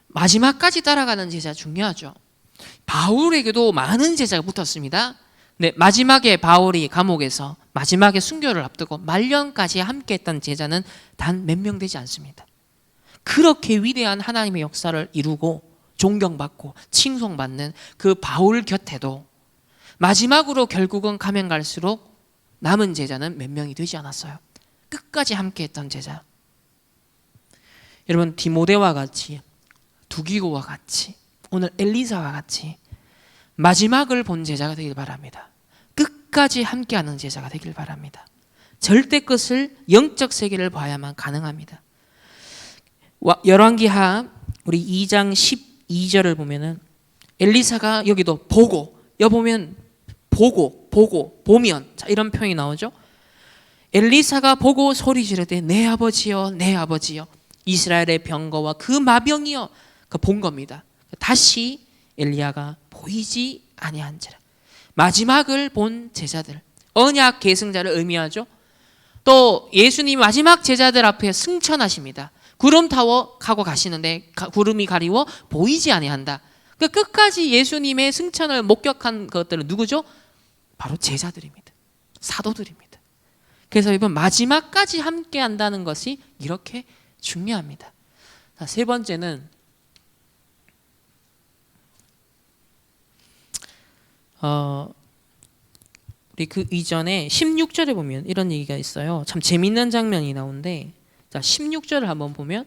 마지막까지 따라가는 제자 중요하죠. 바울에게도 많은 제자가 붙었습니다. 네, 마지막에 바울이 감옥에서 마지막에 순교를 앞두고 말년까지 함께했던 제자는 단 몇 명 되지 않습니다. 그렇게 위대한 하나님의 역사를 이루고 존경받고 칭송받는 그 바울 곁에도 마지막으로 결국은 가면 갈수록 남은 제자는 몇 명이 되지 않았어요. 끝까지 함께했던 제자. 여러분, 디모데와 같이, 두기고와 같이, 오늘 엘리사와 같이 마지막을 본 제자가 되길 바랍니다. 끝까지 함께하는 제자가 되길 바랍니다. 절대 끝을, 영적 세계를 봐야만 가능합니다. 열왕기하 우리 2장 12절을 보면은 엘리사가 여기도 보고, 여보면 보면, 자, 이런 표현이 나오죠. 엘리사가 보고 소리 지르되 내 아버지여, 내 아버지여, 이스라엘의 병거와 그 마병이여, 본 겁니다. 다시 엘리야가 보이지 아니한지라. 마지막을 본 제자들, 언약 계승자를 의미하죠. 또 예수님 마지막 제자들 앞에 승천하십니다. 구름 타고 가시는데 구름이 가리워 보이지 아니한다. 그러니까 끝까지 예수님의 승천을 목격한 것들은 누구죠? 바로 제자들입니다. 사도들입니다. 그래서 이번 마지막까지 함께 한다는 것이 이렇게 중요합니다. 자, 세 번째는 우리 그 이전에 16절에 보면 이런 얘기가 있어요. 참 재밌는 장면이 나오는데, 자, 16절을 한번 보면,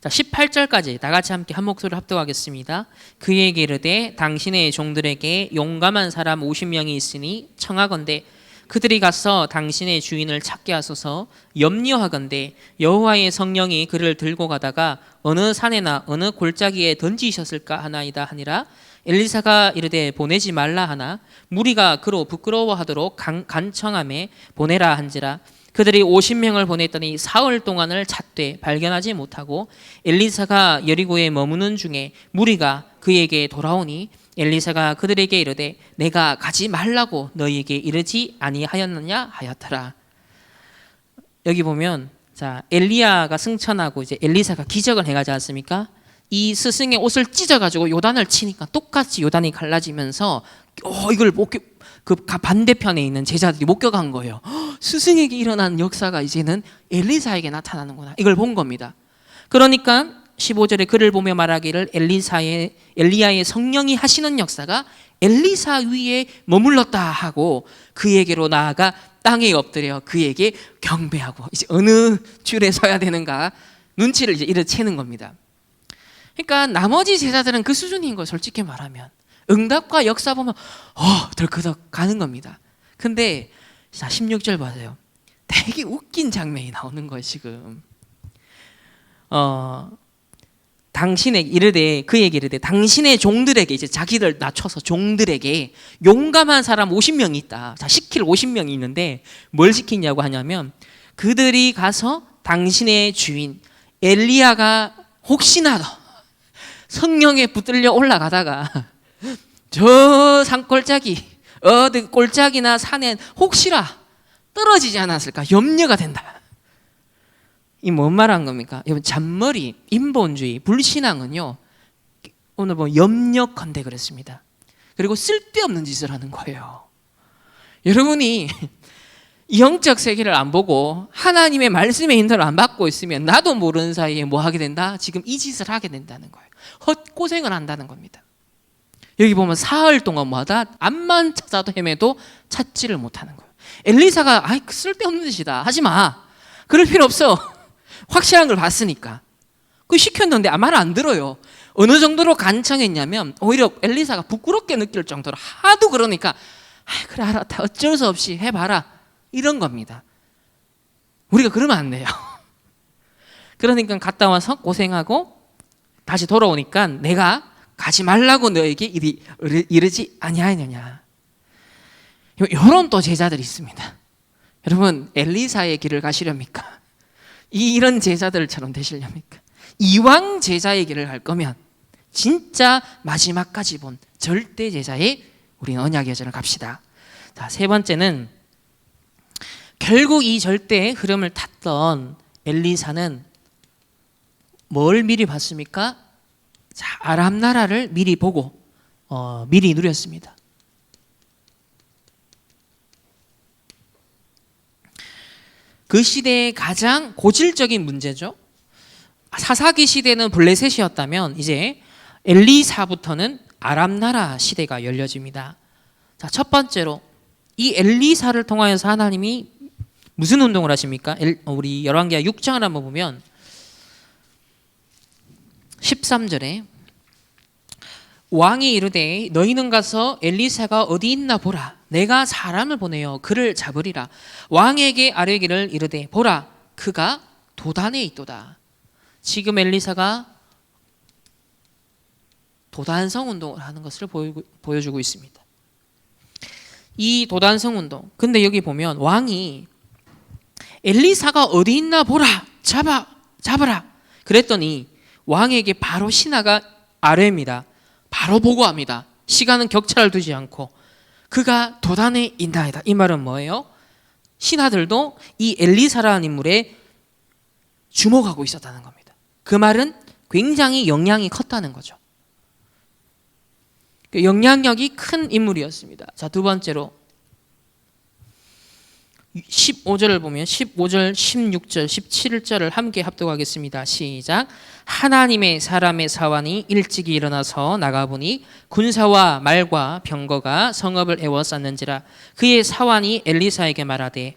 자, 18절까지 다 같이 함께 한 목소리로 합독하겠습니다. 그에게 이르되 당신의 종들에게 용감한 사람 50명이 있으니 청하건대 그들이 가서 당신의 주인을 찾게 하소서. 염려하건대 여호와의 성령이 그를 들고 가다가 어느 산에나 어느 골짜기에 던지셨을까 하나이다 하니라. 엘리사가 이르되 보내지 말라 하나 무리가 그로 부끄러워하도록 간청함에 보내라 한지라. 그들이 50명을 보냈더니 사흘 동안을 찾되 발견하지 못하고 엘리사가 여리고에 머무는 중에 무리가 그에게 돌아오니 엘리사가 그들에게 이르되 내가 가지 말라고 너희에게 이르지 아니하였느냐 하였더라. 여기 보면, 자, 엘리야가 승천하고 이제 엘리사가 기적을 해가지 않습니까? 이 스승의 옷을 찢어가지고 요단을 치니까 똑같이 요단이 갈라지면서 이걸 그 반대편에 있는 제자들이 목격한 거예요. 스승에게 일어난 역사가 이제는 엘리사에게 나타나는구나. 이걸 본 겁니다. 그러니까 15절에 그를 보며 말하기를 엘리야의 성령이 하시는 역사가 엘리사 위에 머물렀다 하고 그에게로 나아가 땅에 엎드려 그에게 경배하고, 이제 어느 줄에 서야 되는가 눈치를 이제 이래 채는 겁니다. 그러니까 나머지 제자들은 그 수준인 거, 솔직히 말하면 응답과 역사 보면 덜커덕 가는 겁니다. 근데 자 16절 봐세요. 되게 웃긴 장면이 나오는 거예요. 지금 당신의 이르되 그에게 이르되 당신의 종들에게, 이제 자기들 낮춰서 종들에게 용감한 사람 50명이 있다. 자, 시킬 50명이 있는데 뭘 시키냐고 하냐면 그들이 가서 당신의 주인 엘리야가 혹시나 성령에 붙들려 올라가다가 저 산골짜기 어디 골짜기나 산에 혹시나 떨어지지 않았을까 염려가 된다. 이 뭔 말한 겁니까? 여러분, 잔머리, 인본주의, 불신앙은요, 오늘 보면 염려컨대 그랬습니다. 그리고 쓸데없는 짓을 하는 거예요. 여러분이 영적 세계를 안 보고 하나님의 말씀의 인도를 안 받고 있으면 나도 모르는 사이에 뭐 하게 된다? 지금 이 짓을 하게 된다는 거예요. 헛고생을 한다는 겁니다. 여기 보면 사흘 동안 뭐하다? 앞만 찾아도 헤매도 찾지를 못하는 거예요. 엘리사가 쓸데없는 짓이다 하지 마, 그럴 필요 없어. 확실한 걸 봤으니까. 그 시켰는데 말 안 들어요. 어느 정도로 간청했냐면 오히려 엘리사가 부끄럽게 느낄 정도로 하도 그러니까 그래 알았다, 어쩔 수 없이 해봐라, 이런 겁니다. 우리가 그러면 안 돼요. 그러니까 갔다 와서 고생하고 다시 돌아오니까 내가 가지 말라고 너에게 이르지 아니하느냐. 이런 또 제자들이 있습니다. 여러분, 엘리사의 길을 가시렵니까? 이런 제자들처럼 되시렵니까? 이왕 제자의 길을 갈 거면 진짜 마지막까지 본 절대 제자의 우리는 언약의 여정을 갑시다. 자, 세 번째는 결국 이 절대의 흐름을 탔던 엘리사는 뭘 미리 봤습니까? 자, 아람 나라를 미리 보고 미리 누렸습니다. 그 시대의 가장 고질적인 문제죠. 사사기 시대는 블레셋이었다면 이제 엘리사부터는 아람 나라 시대가 열려집니다. 자, 첫 번째로 이 엘리사를 통하여서 하나님이 무슨 운동을 하십니까? 우리 열왕기하 6장을 한번 보면 13절에 왕이 이르되 너희는 가서 엘리사가 어디 있나 보라. 내가 사람을 보내어 그를 잡으리라. 왕에게 아뢰기를 이르되 보라, 그가 도단에 있도다. 지금 엘리사가 도단성 운동을 하는 것을 보여주고 있습니다. 이 도단성 운동, 근데 여기 보면 왕이 엘리사가 어디 있나 보라, 잡아라 그랬더니 왕에게 바로 신하가 아뢰입니다. 바로 보고합니다. 시간은 격차를 두지 않고 그가 도단에 있나이다. 이 말은 뭐예요? 신하들도 이 엘리사라는 인물에 주목하고 있었다는 겁니다. 그 말은 굉장히 영향이 컸다는 거죠. 영향력이 큰 인물이었습니다. 자, 두 번째로 15절을 보면 15절, 16절, 17절을 함께 합독하겠습니다. 시작. 하나님의 사람의 사환이 일찍이 일어나서 나가보니 군사와 말과 병거가 성읍을 에워쌌는지라. 그의 사환이 엘리사에게 말하되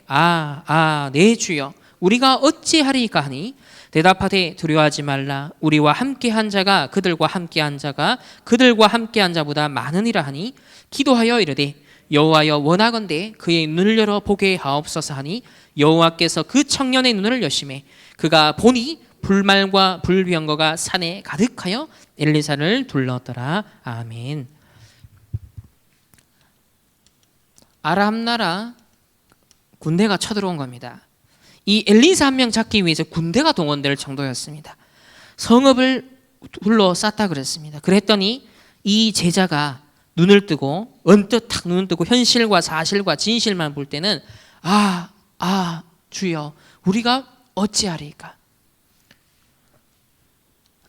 내 주여, 우리가 어찌하리까 하니 대답하되 두려워하지 말라. 우리와 함께한 자가 그들과 함께한 자가 그들과 함께한 자보다 많으니라 하니 기도하여 이르되 여호와여, 원하건대 그의 눈을 열어 보게 하옵소서 하니 여호와께서 그 청년의 눈을 여심해 그가 보니 불말과 불병거가 산에 가득하여 엘리사를 둘렀더라. 아멘. 아람 나라 군대가 쳐들어온 겁니다. 이 엘리사 한 명 잡기 위해서 군대가 동원될 정도였습니다. 성읍을 둘러쌌다 그랬습니다. 그랬더니 이 제자가 눈을 뜨고 언뜻 탁 눈을 뜨고 현실과 사실과 진실만 볼 때는 주여, 우리가 어찌하리까?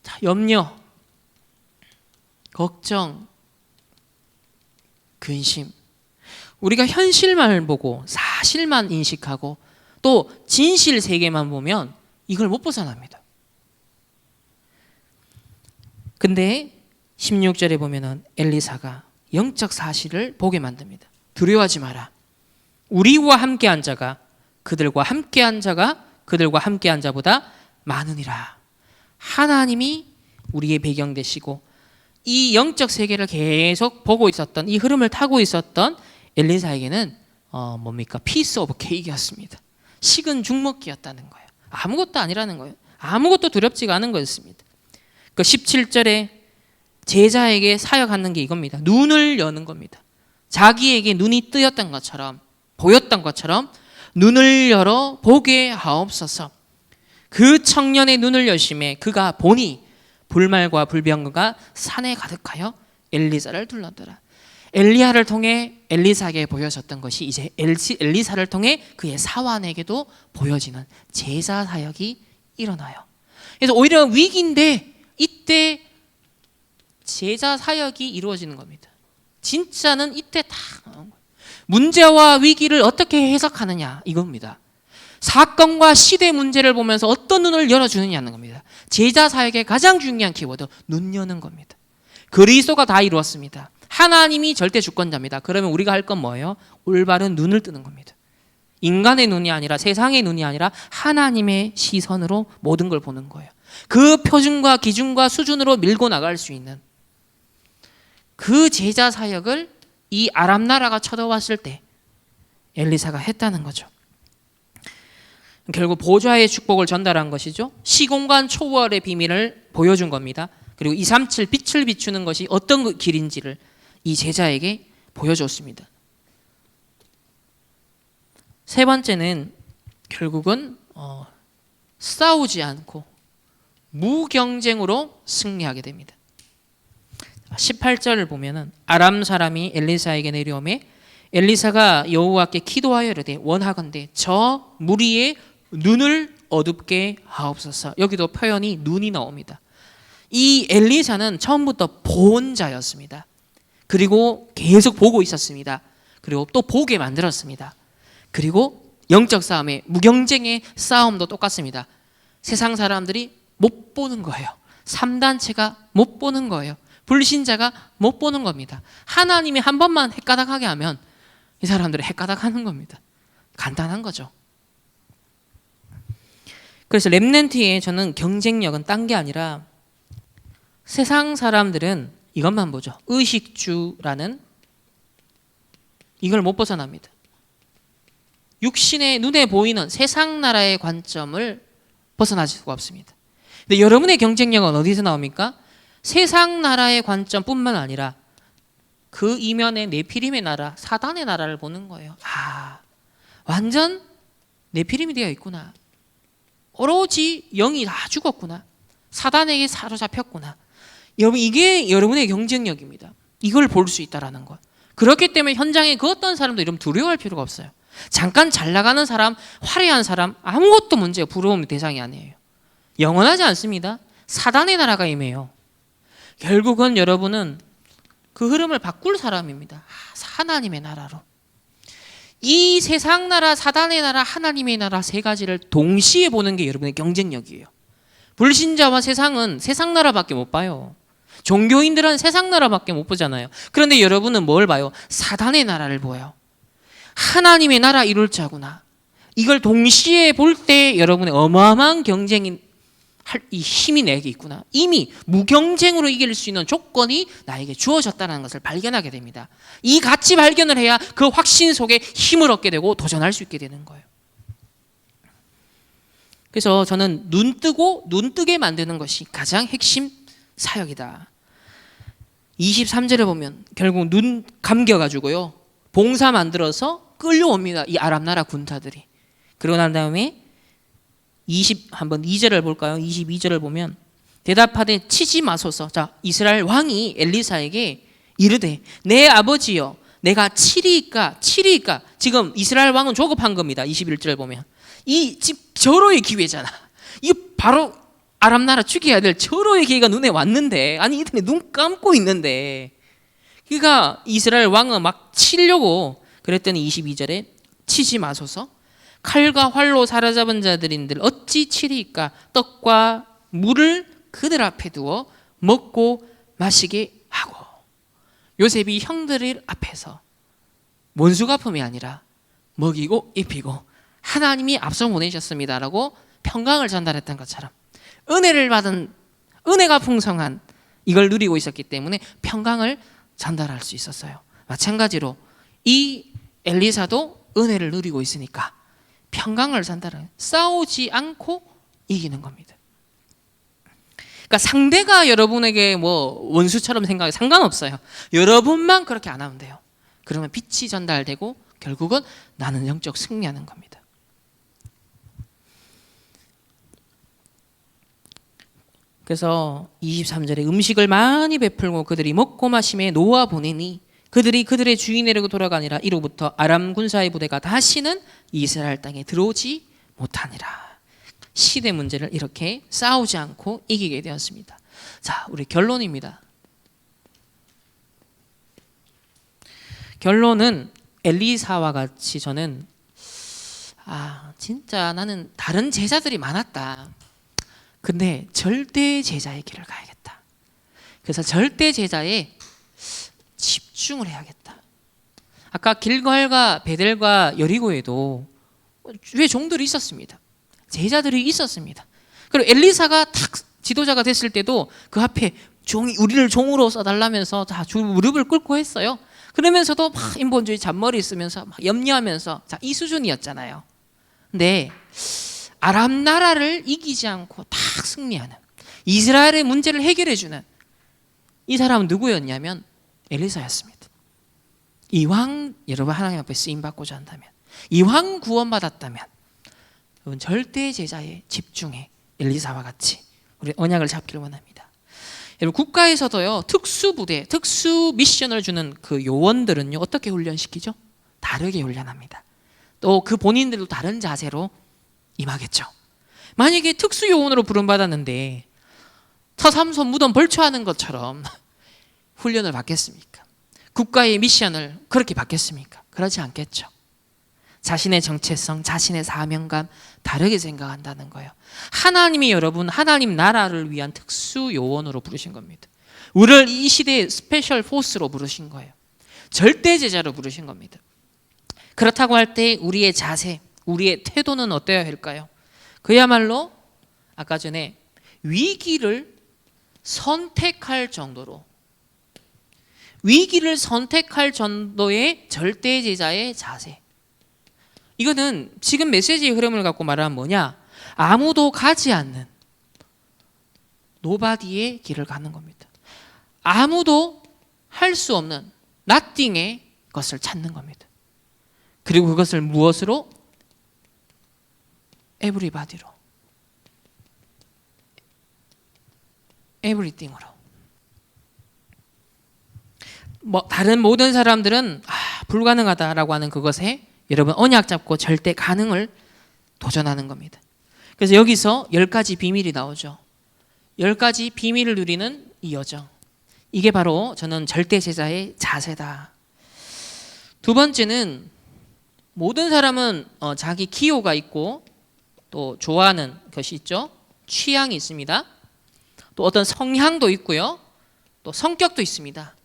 자, 염려, 걱정, 근심. 우리가 현실만 보고 사실만 인식하고 또 진실 세계만 보면 이걸 못 벗어납니다. 근데 16절에 보면은 엘리사가 영적 사실을 보게 만듭니다. 두려워하지 마라. 우리와 함께한 자가 그들과 함께한 자가 그들과 함께한 자보다 많으니라. 하나님이 우리의 배경 되시고 이 영적 세계를 계속 보고 있었던, 이 흐름을 타고 있었던 엘리사에게는 뭡니까? 피스 오브 케이크였습니다. 식은 죽 먹기였다는 거예요. 아무것도 아니라는 거예요. 아무것도 두렵지가 않은 거였습니다. 그 17절에 제자에게 사역하는 게 이겁니다. 눈을 여는 겁니다. 자기에게 눈이 뜨였던 것처럼, 보였던 것처럼 눈을 열어 보게 하옵소서. 그 청년의 눈을 여심해 그가 보니 불말과 불병거가 산에 가득하여 엘리사를 둘렀더라. 엘리야를 통해 엘리사에게 보여졌던 것이 이제 엘리사를 통해 그의 사환에게도 보여지는 제자 사역이 일어나요. 그래서 오히려 위기인데 이때 제자 사역이 이루어지는 겁니다. 진짜는 이때 다 나온 거예요. 문제와 위기를 어떻게 해석하느냐 이겁니다. 사건과 시대 문제를 보면서 어떤 눈을 열어주느냐는 겁니다. 제자 사역의 가장 중요한 키워드, 눈 여는 겁니다. 그리스도가 다 이루었습니다. 하나님이 절대 주권자입니다. 그러면 우리가 할 건 뭐예요? 올바른 눈을 뜨는 겁니다. 인간의 눈이 아니라, 세상의 눈이 아니라 하나님의 시선으로 모든 걸 보는 거예요. 그 표준과 기준과 수준으로 밀고 나갈 수 있는 그 제자 사역을 이 아람 나라가 쳐들어왔을 때 엘리사가 했다는 거죠. 결국 보좌의 축복을 전달한 것이죠. 시공간 초월의 비밀을 보여준 겁니다. 그리고 237 빛을 비추는 것이 어떤 길인지를 이 제자에게 보여줬습니다. 세 번째는 결국은 싸우지 않고 무경쟁으로 승리하게 됩니다. 18절을 보면은 아람 사람이 엘리사에게 내려오매 엘리사가 여호와께 기도하여 이르되 원하건대 저 무리의 눈을 어둡게 하옵소서. 여기도 표현이 눈이 나옵니다. 이 엘리사는 처음부터 본 자였습니다. 그리고 계속 보고 있었습니다. 그리고 또 보게 만들었습니다. 그리고 영적 싸움의 무경쟁의 싸움도 똑같습니다. 세상 사람들이 못 보는 거예요. 3단체가 못 보는 거예요. 불신자가 못 보는 겁니다. 하나님이 한 번만 헷가닥하게 하면 이 사람들은 헷가닥하는 겁니다. 간단한 거죠. 그래서 렘넌트의 저는 경쟁력은 딴 게 아니라 세상 사람들은 이것만 보죠. 의식주라는 이걸 못 벗어납니다. 육신의 눈에 보이는 세상 나라의 관점을 벗어나질 수가 없습니다. 근데 여러분의 경쟁력은 어디서 나옵니까? 세상 나라의 관점뿐만 아니라 그 이면에 네피림의 나라, 사단의 나라를 보는 거예요. 아, 완전 네피림이 되어 있구나. 오로지 영이 다 죽었구나. 사단에게 사로잡혔구나. 여러분, 이게 여러분의 경쟁력입니다. 이걸 볼 수 있다라는 것. 그렇기 때문에 현장에 그 어떤 사람도 이러면 두려워할 필요가 없어요. 잠깐 잘 나가는 사람, 화려한 사람 아무것도 문제가 부러움의 대상이 아니에요. 영원하지 않습니다. 사단의 나라가 임해요. 결국은 여러분은 그 흐름을 바꿀 사람입니다. 하나님의 나라로. 이 세상 나라, 사단의 나라, 하나님의 나라 세 가지를 동시에 보는 게 여러분의 경쟁력이에요. 불신자와 세상은 세상 나라밖에 못 봐요. 종교인들은 세상 나라밖에 못 보잖아요. 그런데 여러분은 뭘 봐요? 사단의 나라를 보여요. 하나님의 나라 이룰 자구나. 이걸 동시에 볼 때 여러분의 어마어마한 경쟁이 이 힘이 내게 있구나. 이미 무경쟁으로 이길 수 있는 조건이 나에게 주어졌다는 것을 발견하게 됩니다. 이 가치 발견을 해야 그 확신 속에 힘을 얻게 되고 도전할 수 있게 되는 거예요. 그래서 저는 눈 뜨고 눈 뜨게 만드는 것이 가장 핵심 사역이다. 23절에 보면 결국 눈 감겨가지고요, 봉사 만들어서 끌려옵니다. 이 아람 나라 군사들이. 그러고 난 다음에 한번 2절을 볼까요? 22절을 보면 대답하되 치지 마소서. 자, 이스라엘 왕이 엘리사에게 이르되 내 아버지여 내가 치리이까. 지금 이스라엘 왕은 조급한 겁니다. 21절을 보면 이 집 절호의 기회잖아. 이거 바로 아람 나라 죽여야 될 절호의 기회가 눈에 왔는데, 아니 이들이 눈 감고 있는데, 그러니까 이스라엘 왕은 막 치려고 그랬더니 22절에 치지 마소서. 칼과 활로 사로잡은 자들인들 어찌 치리이까. 떡과 물을 그들 앞에 두어 먹고 마시게 하고, 요셉이 형들의 앞에서 원수갚음이 아니라 먹이고 입히고 하나님이 앞서 보내셨습니다라고 평강을 전달했던 것처럼, 은혜를 받은, 은혜가 풍성한 이걸 누리고 있었기 때문에 평강을 전달할 수 있었어요. 마찬가지로 이 엘리사도 은혜를 누리고 있으니까 평강을 전달해요. 싸우지 않고 이기는 겁니다. 그러니까 상대가 여러분에게 뭐 원수처럼 생각해 상관없어요. 여러분만 그렇게 안 하면 돼요. 그러면 빛이 전달되고 결국은 나는 영적 승리하는 겁니다. 그래서 23절에 음식을 많이 베풀고 그들이 먹고 마심에 놓아 보내니 그들이 그들의 주인에게로 돌아가니라. 이로부터 아람 군사의 부대가 다시는 이스라엘 땅에 들어오지 못하니라. 시대 문제를 이렇게 싸우지 않고 이기게 되었습니다. 자, 우리 결론입니다. 결론은 엘리사와 같이 저는 진짜 나는 다른 제자들이 많았다. 근데 절대 제자의 길을 가야겠다. 그래서 절대 제자에 집중을 해야겠다. 아까 길갈과 베델과 여리고에도 왜 종들이 있었습니다. 제자들이 있었습니다. 그리고 엘리사가 탁 지도자가 됐을 때도 그 앞에 우리를 종으로 써달라면서 다 무릎을 꿇고 했어요. 그러면서도 막 인본주의 잔머리 쓰면서 막 염려하면서 이 수준이었잖아요. 근데 아람 나라를 이기지 않고 딱 승리하는, 이스라엘의 문제를 해결해주는 이 사람은 누구였냐면 엘리사였습니다. 이왕 여러분 하나님 앞에 쓰임받고자 한다면, 이왕 구원받았다면 여러분 절대 제자에 집중해 엘리사와 같이 우리 언약을 잡기를 원합니다. 여러분 국가에서도요 특수부대, 특수 미션을 주는 그 요원들은요 어떻게 훈련시키죠? 다르게 훈련합니다. 또 그 본인들도 다른 자세로 임하겠죠. 만약에 특수 요원으로 부름받았는데 서삼손 무덤 벌초하는 것처럼 훈련을 받겠습니까? 국가의 미션을 그렇게 받겠습니까? 그렇지 않겠죠. 자신의 정체성, 자신의 사명감 다르게 생각한다는 거예요. 하나님이 여러분 하나님 나라를 위한 특수 요원으로 부르신 겁니다. 우리를 이 시대의 스페셜 포스로 부르신 거예요. 절대 제자로 부르신 겁니다. 그렇다고 할 때 우리의 자세, 우리의 태도는 어때야 할까요? 그야말로 아까 전에 위기를 선택할 정도로, 위기를 선택할 정도의 절대 제자의 자세. 이거는 지금 메시지의 흐름을 갖고 말하면 뭐냐? 아무도 가지 않는 노바디의 길을 가는 겁니다. 아무도 할 수 없는 nothing의 것을 찾는 겁니다. 그리고 그것을 무엇으로? everybody로, everything으로. 다른 모든 사람들은 불가능하다라고 하는 그것에 여러분 언약 잡고 절대 가능을 도전하는 겁니다. 그래서 여기서 10가지 비밀이 나오죠. 10가지 비밀을 누리는 이 여정, 이게 바로 저는 절대 제자의 자세다. 두 번째는 모든 사람은 자기 기호가 있고 또 좋아하는 것이 있죠. 취향이 있습니다. 또 어떤 성향도 있고요. 또 성격도 있습니다.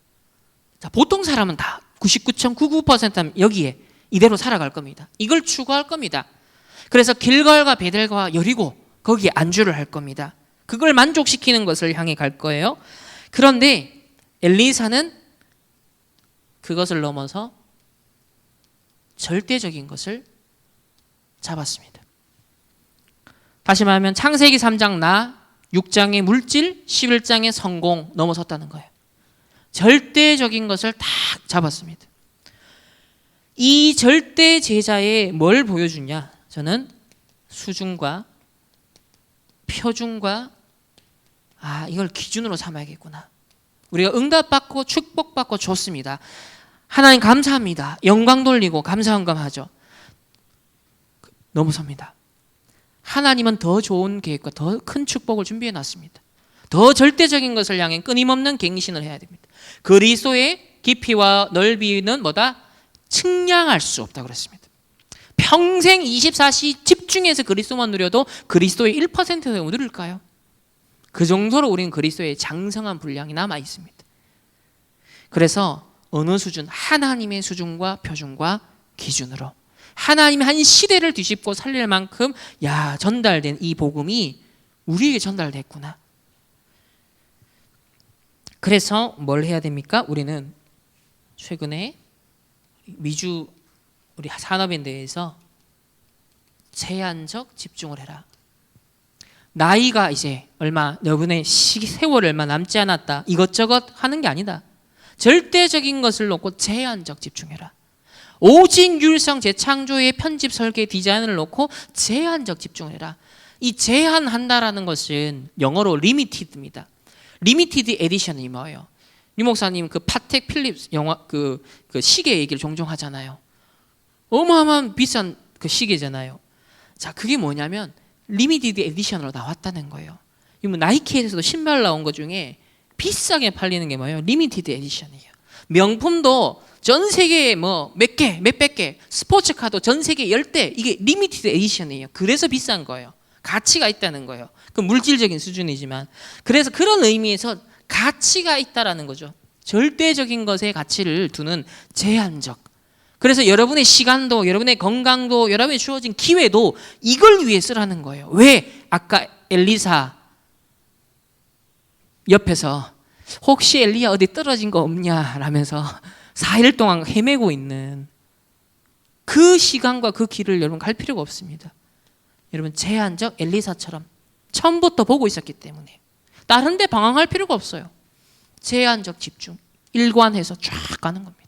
자, 보통 사람은 다 99.99%는 여기에 이대로 살아갈 겁니다. 이걸 추구할 겁니다. 그래서 길갈과 베델과 여리고 거기에 안주를 할 겁니다. 그걸 만족시키는 것을 향해 갈 거예요. 그런데 엘리사는 그것을 넘어서 절대적인 것을 잡았습니다. 다시 말하면 창세기 3장 나, 6장의 물질, 11장의 성공 넘어섰다는 거예요. 절대적인 것을 딱 잡았습니다. 이 절대 제자에 뭘 보여주냐? 저는 수준과 표준과 이걸 기준으로 삼아야겠구나. 우리가 응답받고 축복받고 좋습니다. 하나님 감사합니다. 영광 돌리고 감사헌금하죠. 넘어섭니다. 하나님은 더 좋은 계획과 더 큰 축복을 준비해 놨습니다. 더 절대적인 것을 향해 끊임없는 갱신을 해야 됩니다. 그리스도의 깊이와 넓이는 뭐다? 측량할 수 없다고 그랬습니다. 평생 24시 집중해서 그리스도만 누려도 그리스도의 1%도 못 누릴까요? 그 정도로 우리는 그리스도의 장성한 분량이 남아 있습니다. 그래서 어느 수준? 하나님의 수준과 표준과 기준으로 하나님이 한 시대를 뒤집고 살릴 만큼 전달된 이 복음이 우리에게 전달됐구나. 그래서 뭘 해야 됩니까? 우리는 최근에 미주 우리 산업인대회에서 제한적 집중을 해라. 나이가 이제 여러분의 세월이 얼마 남지 않았다. 이것저것 하는 게 아니다. 절대적인 것을 놓고 제한적 집중해라. 오직 율성 재창조의 편집 설계 디자인을 놓고 제한적 집중을 해라. 이 제한한다라는 것은 영어로 limited입니다. 리미티드 에디션이 뭐예요? 유 목사님 그 파텍 필립스 영화 그 시계 얘기를 종종 하잖아요. 어마어마한 비싼 그 시계잖아요. 자, 그게 뭐냐면 리미티드 에디션으로 나왔다는 거예요. 나이키에서도 신발 나온 것 중에 비싸게 팔리는 게 뭐예요? 리미티드 에디션이에요. 명품도 전 세계에 몇백 개, 스포츠카도 전 세계 10대, 이게 리미티드 에디션이에요. 그래서 비싼 거예요. 가치가 있다는 거예요. 그 물질적인 수준이지만, 그래서 그런 의미에서 가치가 있다라는 거죠. 절대적인 것에 가치를 두는 제한적. 그래서 여러분의 시간도, 여러분의 건강도, 여러분의 주어진 기회도 이걸 위해 쓰라는 거예요. 왜? 아까 엘리사 옆에서 혹시 엘리야 어디 떨어진 거 없냐 라면서 4일 동안 헤매고 있는 그 시간과 그 길을 여러분 갈 필요가 없습니다. 여러분 제한적 엘리사처럼 처음부터 보고 있었기 때문에 다른 데 방황할 필요가 없어요. 제한적 집중, 일관해서 쫙 가는 겁니다.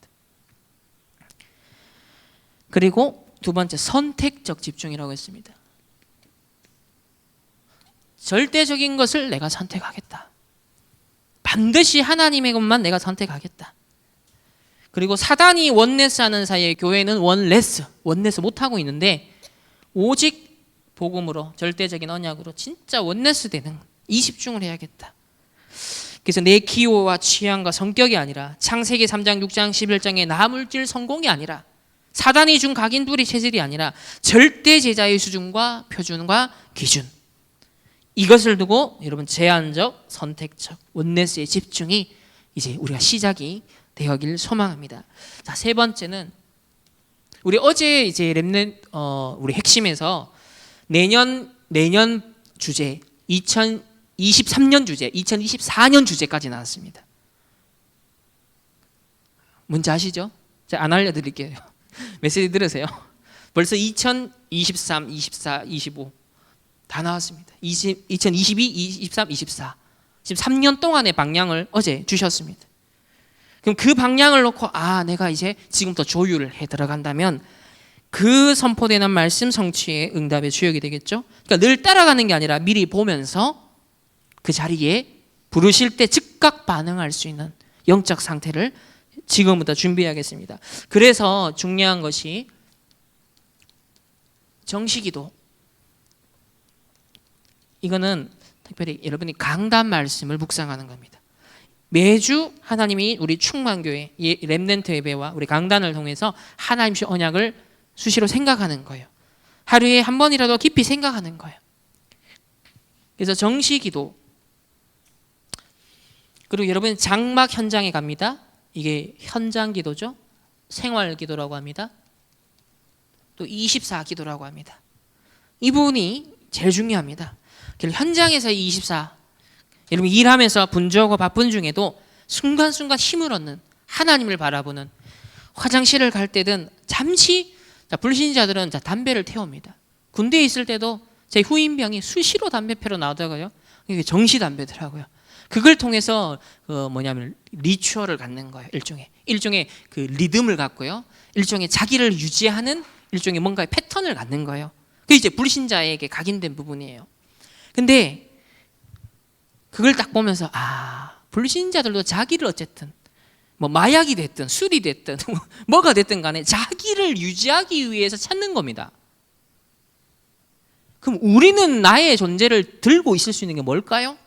그리고 두 번째, 선택적 집중이라고 했습니다. 절대적인 것을 내가 선택하겠다. 반드시 하나님의 것만 내가 선택하겠다. 그리고 사단이 원네스 하는 사이에 교회는 원네스 못하고 있는데, 오직 복음으로 절대적인 언약으로 진짜 원네스 되는 이 집중을 해야겠다. 그래서 내 기호와 취향과 성격이 아니라 창세기 3장 6장 11장의 나물질 성공이 아니라 사단이 준 각인두리 체질이 아니라 절대 제자의 수준과 표준과 기준, 이것을 두고 여러분 제한적 선택적 원네스의 집중이 이제 우리가 시작이 되어길 소망합니다. 자, 세 번째는 우리 어제 이제 우리 핵심에서 내년 주제 2023년 주제 2024년 주제까지 나왔습니다. 뭔지 아시죠? 제가 안 알려드릴게요. 메시지 들으세요. 벌써 2023, 24, 25 다 나왔습니다. 2022, 23, 24 지금 3년 동안의 방향을 어제 주셨습니다. 그럼 그 방향을 놓고 내가 이제 지금부터 조율을 해 들어간다면 그 선포되는 말씀 성취의 응답의 주역이 되겠죠. 그러니까 늘 따라가는 게 아니라 미리 보면서 그 자리에 부르실 때 즉각 반응할 수 있는 영적 상태를 지금부터 준비하겠습니다. 그래서 중요한 것이 정시기도. 이거는 특별히 여러분이 강단 말씀을 묵상하는 겁니다. 매주 하나님이 우리 충만교회 렘넌트 예배와 우리 강단을 통해서 하나님의 언약을 수시로 생각하는 거예요. 하루에 한 번이라도 깊이 생각하는 거예요. 그래서 정시기도. 그리고 여러분 장막 현장에 갑니다. 이게 현장 기도죠. 생활 기도라고 합니다. 또 24기도라고 합니다. 이 부분이 제일 중요합니다. 현장에서 24, 여러분 일하면서 분주하고 바쁜 중에도 순간순간 힘을 얻는, 하나님을 바라보는, 화장실을 갈 때든 잠시, 불신자들은 담배를 태웁니다. 군대에 있을 때도 제 후임병이 수시로 담배 피러 나오다가요. 이게 정시 담배더라고요. 그걸 통해서 리추얼을 갖는 거예요. 일종의 그 리듬을 갖고요. 일종의 자기를 유지하는 일종의 뭔가의 패턴을 갖는 거예요. 그게 이제 불신자에게 각인된 부분이에요. 근데 그걸 딱 보면서 불신자들도 자기를 어쨌든 마약이 됐든 술이 됐든 뭐가 됐든 간에 자기를 유지하기 위해서 찾는 겁니다. 그럼 우리는 나의 존재를 들고 있을 수 있는 게 뭘까요?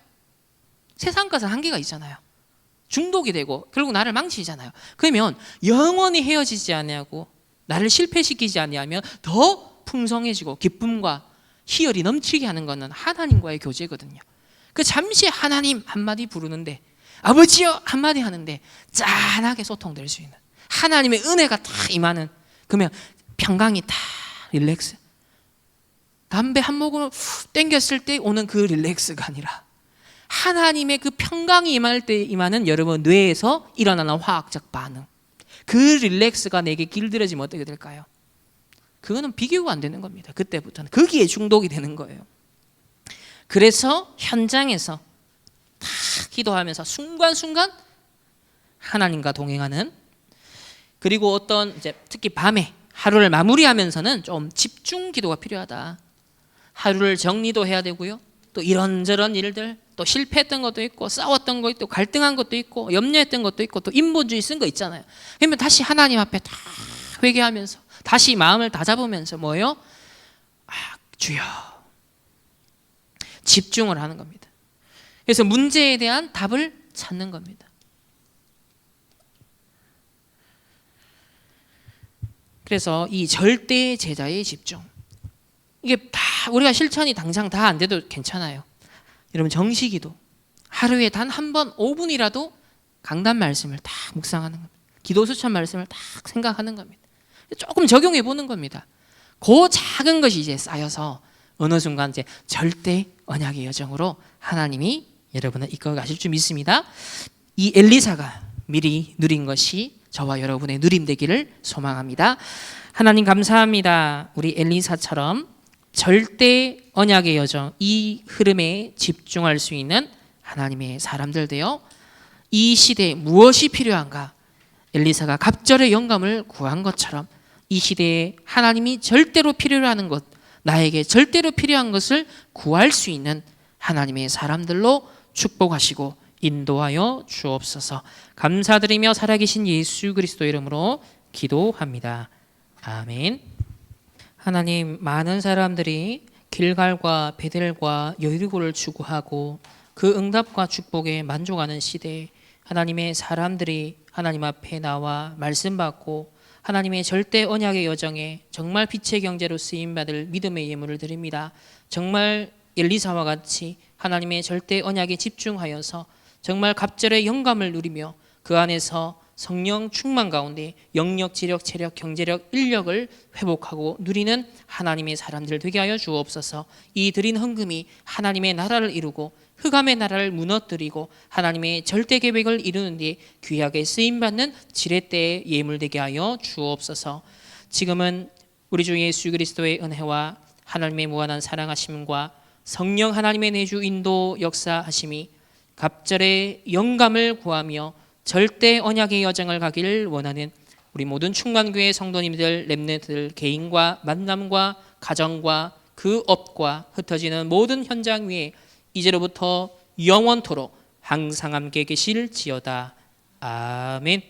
세상 것은 한계가 있잖아요. 중독이 되고 결국 나를 망치잖아요. 그러면 영원히 헤어지지 아니하고 나를 실패시키지 아니하면 더 풍성해지고 기쁨과 희열이 넘치게 하는 것은 하나님과의 교제거든요. 그 잠시 하나님 한마디 부르는데, 아버지여 한마디 하는데 짠하게 소통될 수 있는 하나님의 은혜가 딱 임하는, 그러면 평강이 다 릴렉스. 담배 한 모금을 땡겼을 때 오는 그 릴렉스가 아니라 하나님의 그 평강이 임할 때 임하는 여러분 뇌에서 일어나는 화학적 반응, 그 릴렉스가 내게 길들여지면 어떻게 될까요? 그거는 비교가 안 되는 겁니다. 그때부터는 거기에 중독이 되는 거예요. 그래서 현장에서 다 기도하면서 순간순간 하나님과 동행하는, 그리고 어떤 이제 특히 밤에 하루를 마무리하면서는 좀 집중 기도가 필요하다. 하루를 정리도 해야 되고요. 또 이런저런 일들, 또 실패했던 것도 있고 싸웠던 것도 있고 갈등한 것도 있고 염려했던 것도 있고 또 인본주의 쓴 거 있잖아요. 그러면 다시 하나님 앞에 다 회개하면서 다시 마음을 다잡으면서 뭐예요? 주여, 집중을 하는 겁니다. 그래서 문제에 대한 답을 찾는 겁니다. 그래서 이 절대 제자의 집중, 이게 다 우리가 실천이 당장 다 안 돼도 괜찮아요. 여러분 정시기도 하루에 단 한 번 5분이라도 강단 말씀을 딱 묵상하는 겁니다. 기도 수천 말씀을 딱 생각하는 겁니다. 조금 적용해 보는 겁니다. 그 작은 것이 이제 쌓여서 어느 순간 이제 절대 언약의 여정으로 하나님이 여러분을 이끌어 가실 줄 믿습니다. 이 엘리사가 미리 누린 것이 저와 여러분의 누림 되기를 소망합니다. 하나님 감사합니다. 우리 엘리사처럼 절대 언약의 여정, 이 흐름에 집중할 수 있는 하나님의 사람들 되어 이 시대에 무엇이 필요한가, 엘리사가 갑절의 영감을 구한 것처럼 이 시대에 하나님이 절대로 필요로 하는 것, 나에게 절대로 필요한 것을 구할 수 있는 하나님의 사람들로 축복하시고 인도하여 주옵소서. 감사드리며 살아계신 예수 그리스도 이름으로 기도합니다. 아멘. 하나님, 많은 사람들이 길갈과 베델과 여리고를 추구하고 그 응답과 축복에 만족하는 시대에 하나님의 사람들이 하나님 앞에 나와 말씀 받고 하나님의 절대 언약의 여정에 정말 빛의 경제로 쓰임받을 믿음의 예물을 드립니다. 정말 엘리사와 같이 하나님의 절대 언약에 집중하여서 정말 갑절의 영감을 누리며 그 안에서 성령 충만 가운데 영력, 지력, 체력, 경제력, 인력을 회복하고 누리는 하나님의 사람들 되게 하여 주옵소서. 이 드린 헌금이 하나님의 나라를 이루고 흑암의 나라를 무너뜨리고 하나님의 절대 계획을 이루는 데 귀하게 쓰임받는 지렛대의 예물되게 하여 주옵소서. 지금은 우리 주 예수 그리스도의 은혜와 하나님의 무한한 사랑하심과 성령 하나님의 내주 인도 역사하심이 갑절의 영감을 구하며 절대 언약의 여정을 가기를 원하는 우리 모든 충만교회 성도님들, 렘넌트들 개인과 만남과 가정과 그 업과 흩어지는 모든 현장 위에 이제로부터 영원토록 항상 함께 계실지어다. 아멘.